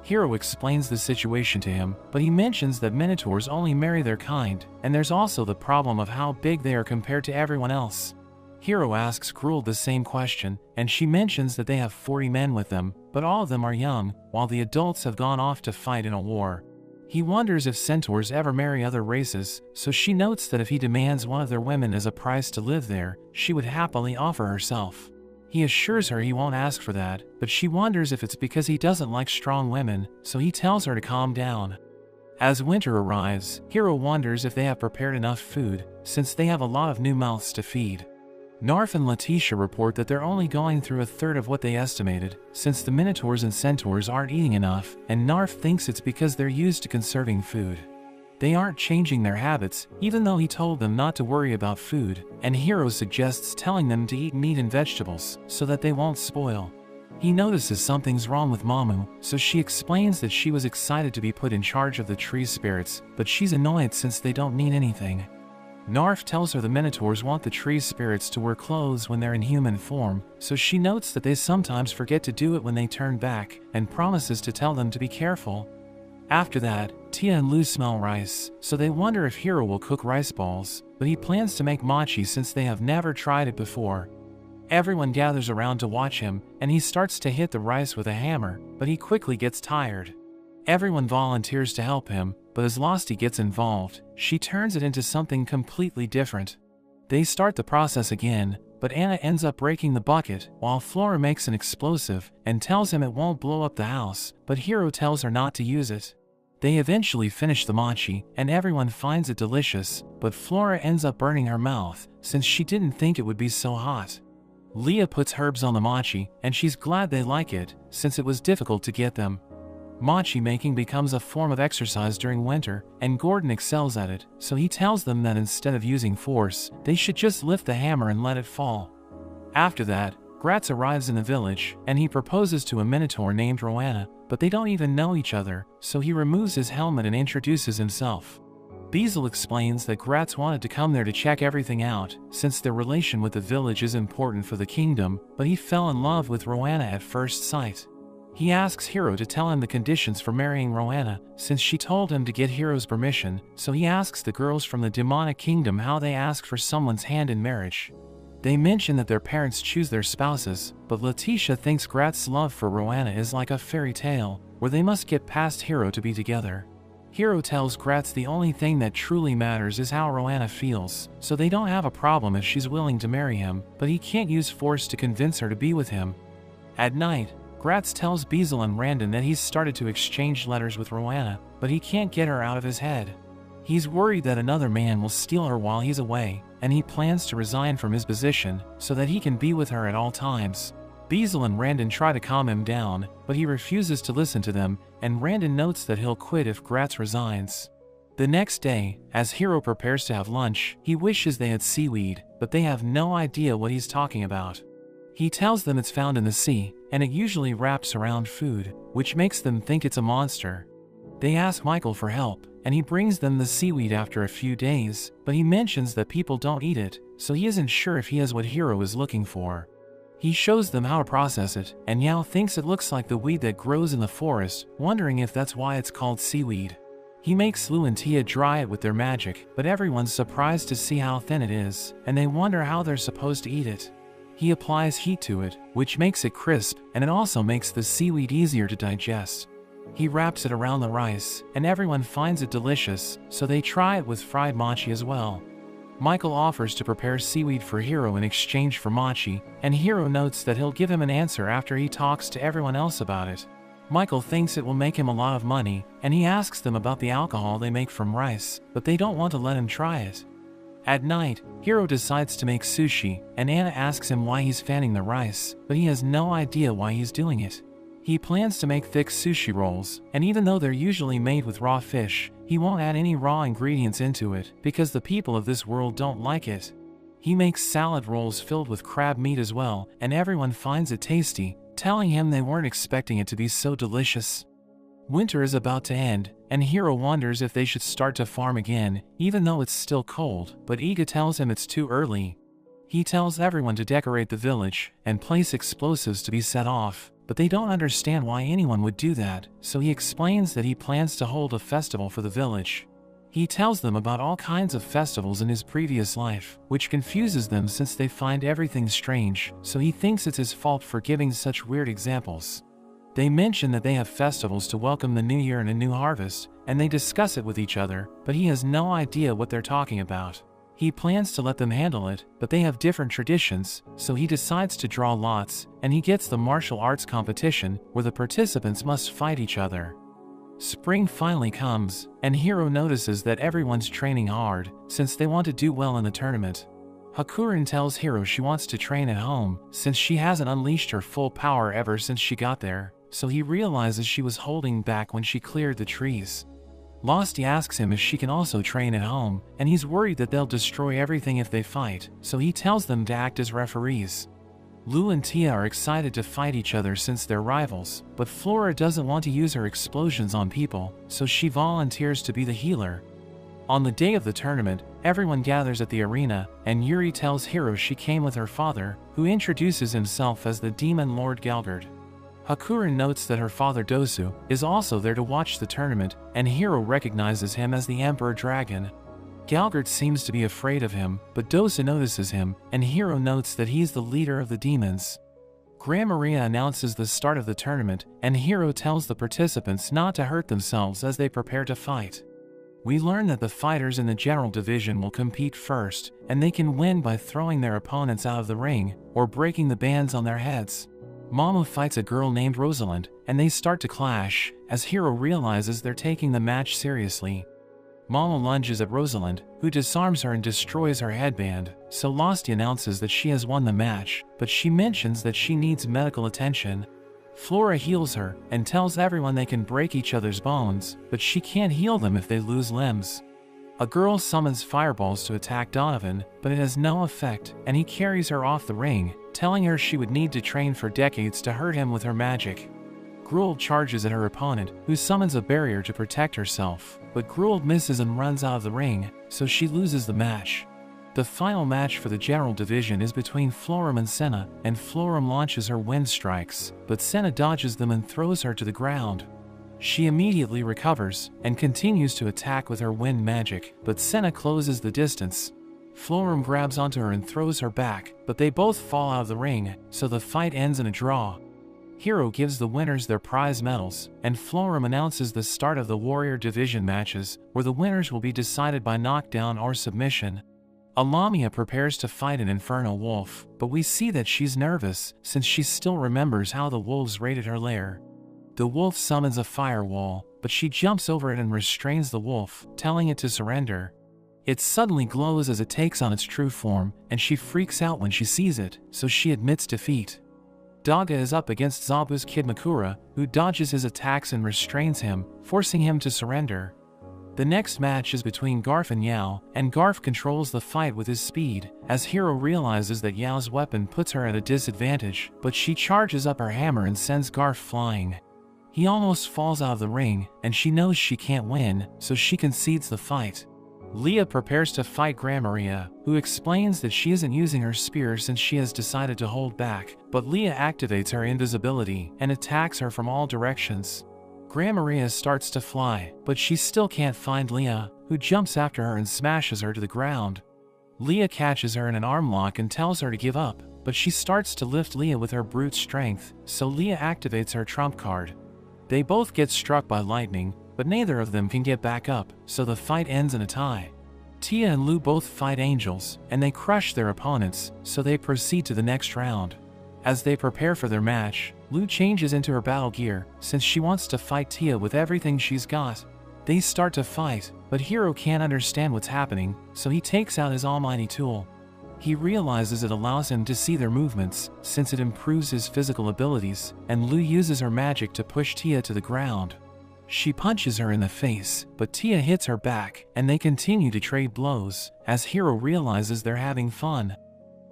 Speaker 1: Hiro explains the situation to him, but he mentions that minotaurs only marry their kind, and there's also the problem of how big they are compared to everyone else. Hiro asks Gruld the same question, and she mentions that they have 40 men with them, but all of them are young, while the adults have gone off to fight in a war. He wonders if centaurs ever marry other races, so she notes that if he demands one of their women as a price to live there, she would happily offer herself. He assures her he won't ask for that, but she wonders if it's because he doesn't like strong women, so he tells her to calm down. As winter arrives, Hiro wonders if they have prepared enough food, since they have a lot of new mouths to feed. Narf and Letitia report that they're only going through a third of what they estimated, since the minotaurs and centaurs aren't eating enough, and Narf thinks it's because they're used to conserving food. They aren't changing their habits, even though he told them not to worry about food, and Hiro suggests telling them to eat meat and vegetables, so that they won't spoil. He notices something's wrong with Mamu, so she explains that she was excited to be put in charge of the tree spirits, but she's annoyed since they don't need anything. Narf tells her the minotaurs want the tree spirits to wear clothes when they're in human form, so she notes that they sometimes forget to do it when they turn back, and promises to tell them to be careful. After that, Tia and Lu smell rice, so they wonder if Hiro will cook rice balls, but he plans to make mochi since they have never tried it before. Everyone gathers around to watch him, and he starts to hit the rice with a hammer, but he quickly gets tired. Everyone volunteers to help him, but as Losty gets involved, she turns it into something completely different. They start the process again, but Anna ends up breaking the bucket, while Flora makes an explosive and tells him it won't blow up the house, but Hiro tells her not to use it. They eventually finish the mochi, and everyone finds it delicious, but Flora ends up burning her mouth, since she didn't think it would be so hot. Leah puts herbs on the mochi, and she's glad they like it, since it was difficult to get them. Mochi making becomes a form of exercise during winter, and Gordon excels at it, so he tells them that instead of using force, they should just lift the hammer and let it fall. After that, Gratz arrives in the village, and he proposes to a minotaur named Roanna, but they don't even know each other, so he removes his helmet and introduces himself. Beazle explains that Gratz wanted to come there to check everything out, since their relation with the village is important for the kingdom, but he fell in love with Roanna at first sight. He asks Hiro to tell him the conditions for marrying Roanna, since she told him to get Hiro's permission, so he asks the girls from the demonic kingdom how they ask for someone's hand in marriage. They mention that their parents choose their spouses, but Letitia thinks Gratz's love for Roanna is like a fairy tale, where they must get past Hiro to be together. Hero tells Gratz the only thing that truly matters is how Roanna feels, so they don't have a problem if she's willing to marry him, but he can't use force to convince her to be with him. At night, Gratz tells Beazle and Randon that he's started to exchange letters with Roanna, but he can't get her out of his head. He's worried that another man will steal her while he's away, and he plans to resign from his position so that he can be with her at all times. Beazle and Randon try to calm him down, but he refuses to listen to them, and Randon notes that he'll quit if Gratz resigns. The next day, as Hero prepares to have lunch, he wishes they had seaweed, but they have no idea what he's talking about. He tells them it's found in the sea, and it usually wraps around food, which makes them think it's a monster. They ask Michael for help, and he brings them the seaweed after a few days, but he mentions that people don't eat it, so he isn't sure if he has what Hero is looking for. He shows them how to process it, and Yao thinks it looks like the weed that grows in the forest, wondering if that's why it's called seaweed. He makes Lu and Tia dry it with their magic, but everyone's surprised to see how thin it is, and they wonder how they're supposed to eat it. He applies heat to it, which makes it crisp, and it also makes the seaweed easier to digest. He wraps it around the rice, and everyone finds it delicious, so they try it with fried mochi as well. Michael offers to prepare seaweed for Hero in exchange for mochi, and Hero notes that he'll give him an answer after he talks to everyone else about it. Michael thinks it will make him a lot of money, and he asks them about the alcohol they make from rice, but they don't want to let him try it. At night, Hero decides to make sushi, and Anna asks him why he's fanning the rice, but he has no idea why he's doing it. He plans to make thick sushi rolls, and even though they're usually made with raw fish, he won't add any raw ingredients into it because the people of this world don't like it. He makes salad rolls filled with crab meat as well, and everyone finds it tasty, telling him they weren't expecting it to be so delicious. Winter is about to end, and Hero wonders if they should start to farm again, even though it's still cold, but Iga tells him it's too early. He tells everyone to decorate the village and place explosives to be set off, but they don't understand why anyone would do that, so he explains that he plans to hold a festival for the village. He tells them about all kinds of festivals in his previous life, which confuses them since they find everything strange, so he thinks it's his fault for giving such weird examples. They mention that they have festivals to welcome the new year and a new harvest, and they discuss it with each other, but he has no idea what they're talking about. He plans to let them handle it, but they have different traditions, so he decides to draw lots, and he gets the martial arts competition where the participants must fight each other. Spring finally comes, and Hero notices that everyone's training hard, since they want to do well in the tournament. Hakurin tells Hero she wants to train at home, since she hasn't unleashed her full power ever since she got there, so he realizes she was holding back when she cleared the trees. Losty asks him if she can also train at home, and he's worried that they'll destroy everything if they fight, so he tells them to act as referees. Lu and Tia are excited to fight each other since they're rivals, but Flora doesn't want to use her explosions on people, so she volunteers to be the healer. On the day of the tournament, everyone gathers at the arena, and Yuri tells Hero she came with her father, who introduces himself as the Demon Lord Galgard. Hakurin notes that her father Dosu is also there to watch the tournament, and Hero recognizes him as the Emperor Dragon. Galgard seems to be afraid of him, but Dosu notices him, and Hero notes that he's the leader of the demons. Gran Maria announces the start of the tournament, and Hero tells the participants not to hurt themselves as they prepare to fight. We learn that the fighters in the general division will compete first, and they can win by throwing their opponents out of the ring, or breaking the bands on their heads. Mama fights a girl named Rosalind, and they start to clash, as Hero realizes they're taking the match seriously. Mama lunges at Rosalind, who disarms her and destroys her headband, so Losty announces that she has won the match, but she mentions that she needs medical attention. Flora heals her, and tells everyone they can break each other's bones, but she can't heal them if they lose limbs. A girl summons fireballs to attack Donovan, but it has no effect, and he carries her off the ring, telling her she would need to train for decades to hurt him with her magic. Gruel charges at her opponent, who summons a barrier to protect herself, but Gruel misses and runs out of the ring, so she loses the match. The final match for the general division is between Floram and Senna, and Floram launches her wind strikes, but Senna dodges them and throws her to the ground. She immediately recovers, and continues to attack with her wind magic, but Senna closes the distance. Floram grabs onto her and throws her back, but they both fall out of the ring, so the fight ends in a draw. Hero gives the winners their prize medals, and Florum announces the start of the Warrior Division matches, where the winners will be decided by knockdown or submission. Lamia prepares to fight an Inferno Wolf, but we see that she's nervous since she still remembers how the wolves raided her lair. The wolf summons a firewall, but she jumps over it and restrains the wolf, telling it to surrender. It suddenly glows as it takes on its true form, and she freaks out when she sees it, so she admits defeat. Daga is up against Zabu's kid Makura, who dodges his attacks and restrains him, forcing him to surrender. The next match is between Garf and Yao, and Garf controls the fight with his speed, as Hero realizes that Yao's weapon puts her at a disadvantage, but she charges up her hammer and sends Garf flying. He almost falls out of the ring, and she knows she can't win, so she concedes the fight. Leah prepares to fight Gran Maria, who explains that she isn't using her spear since she has decided to hold back, but Leah activates her invisibility and attacks her from all directions. Gran Maria starts to fly, but she still can't find Leah, who jumps after her and smashes her to the ground. Leah catches her in an arm lock and tells her to give up, but she starts to lift Leah with her brute strength, so Leah activates her trump card. They both get struck by lightning, but neither of them can get back up, so the fight ends in a tie. Tia and Lu both fight angels, and they crush their opponents, so they proceed to the next round. As they prepare for their match, Lu changes into her battle gear, since she wants to fight Tia with everything she's got. They start to fight, but Hero can't understand what's happening, so he takes out his almighty tool. He realizes it allows him to see their movements, since it improves his physical abilities, and Lu uses her magic to push Tia to the ground. She punches her in the face, but Tia hits her back, and they continue to trade blows, as Hero realizes they're having fun.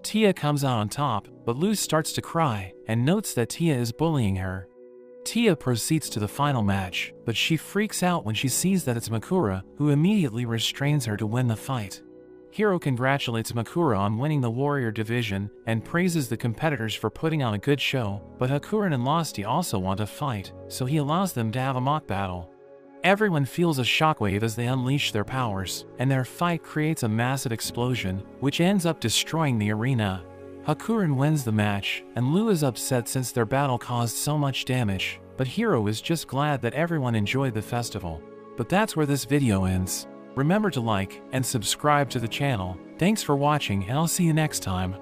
Speaker 1: Tia comes out on top, but Lu starts to cry, and notes that Tia is bullying her. Tia proceeds to the final match, but she freaks out when she sees that it's Makura, who immediately restrains her to win the fight. Hero congratulates Makura on winning the Warrior Division, and praises the competitors for putting on a good show, but Hakuren and Losty also want to fight, so he allows them to have a mock battle. Everyone feels a shockwave as they unleash their powers, and their fight creates a massive explosion, which ends up destroying the arena. Hakuren wins the match, and Lu is upset since their battle caused so much damage, but Hero is just glad that everyone enjoyed the festival. But that's where this video ends. Remember to like and subscribe to the channel. Thanks for watching, and I'll see you next time.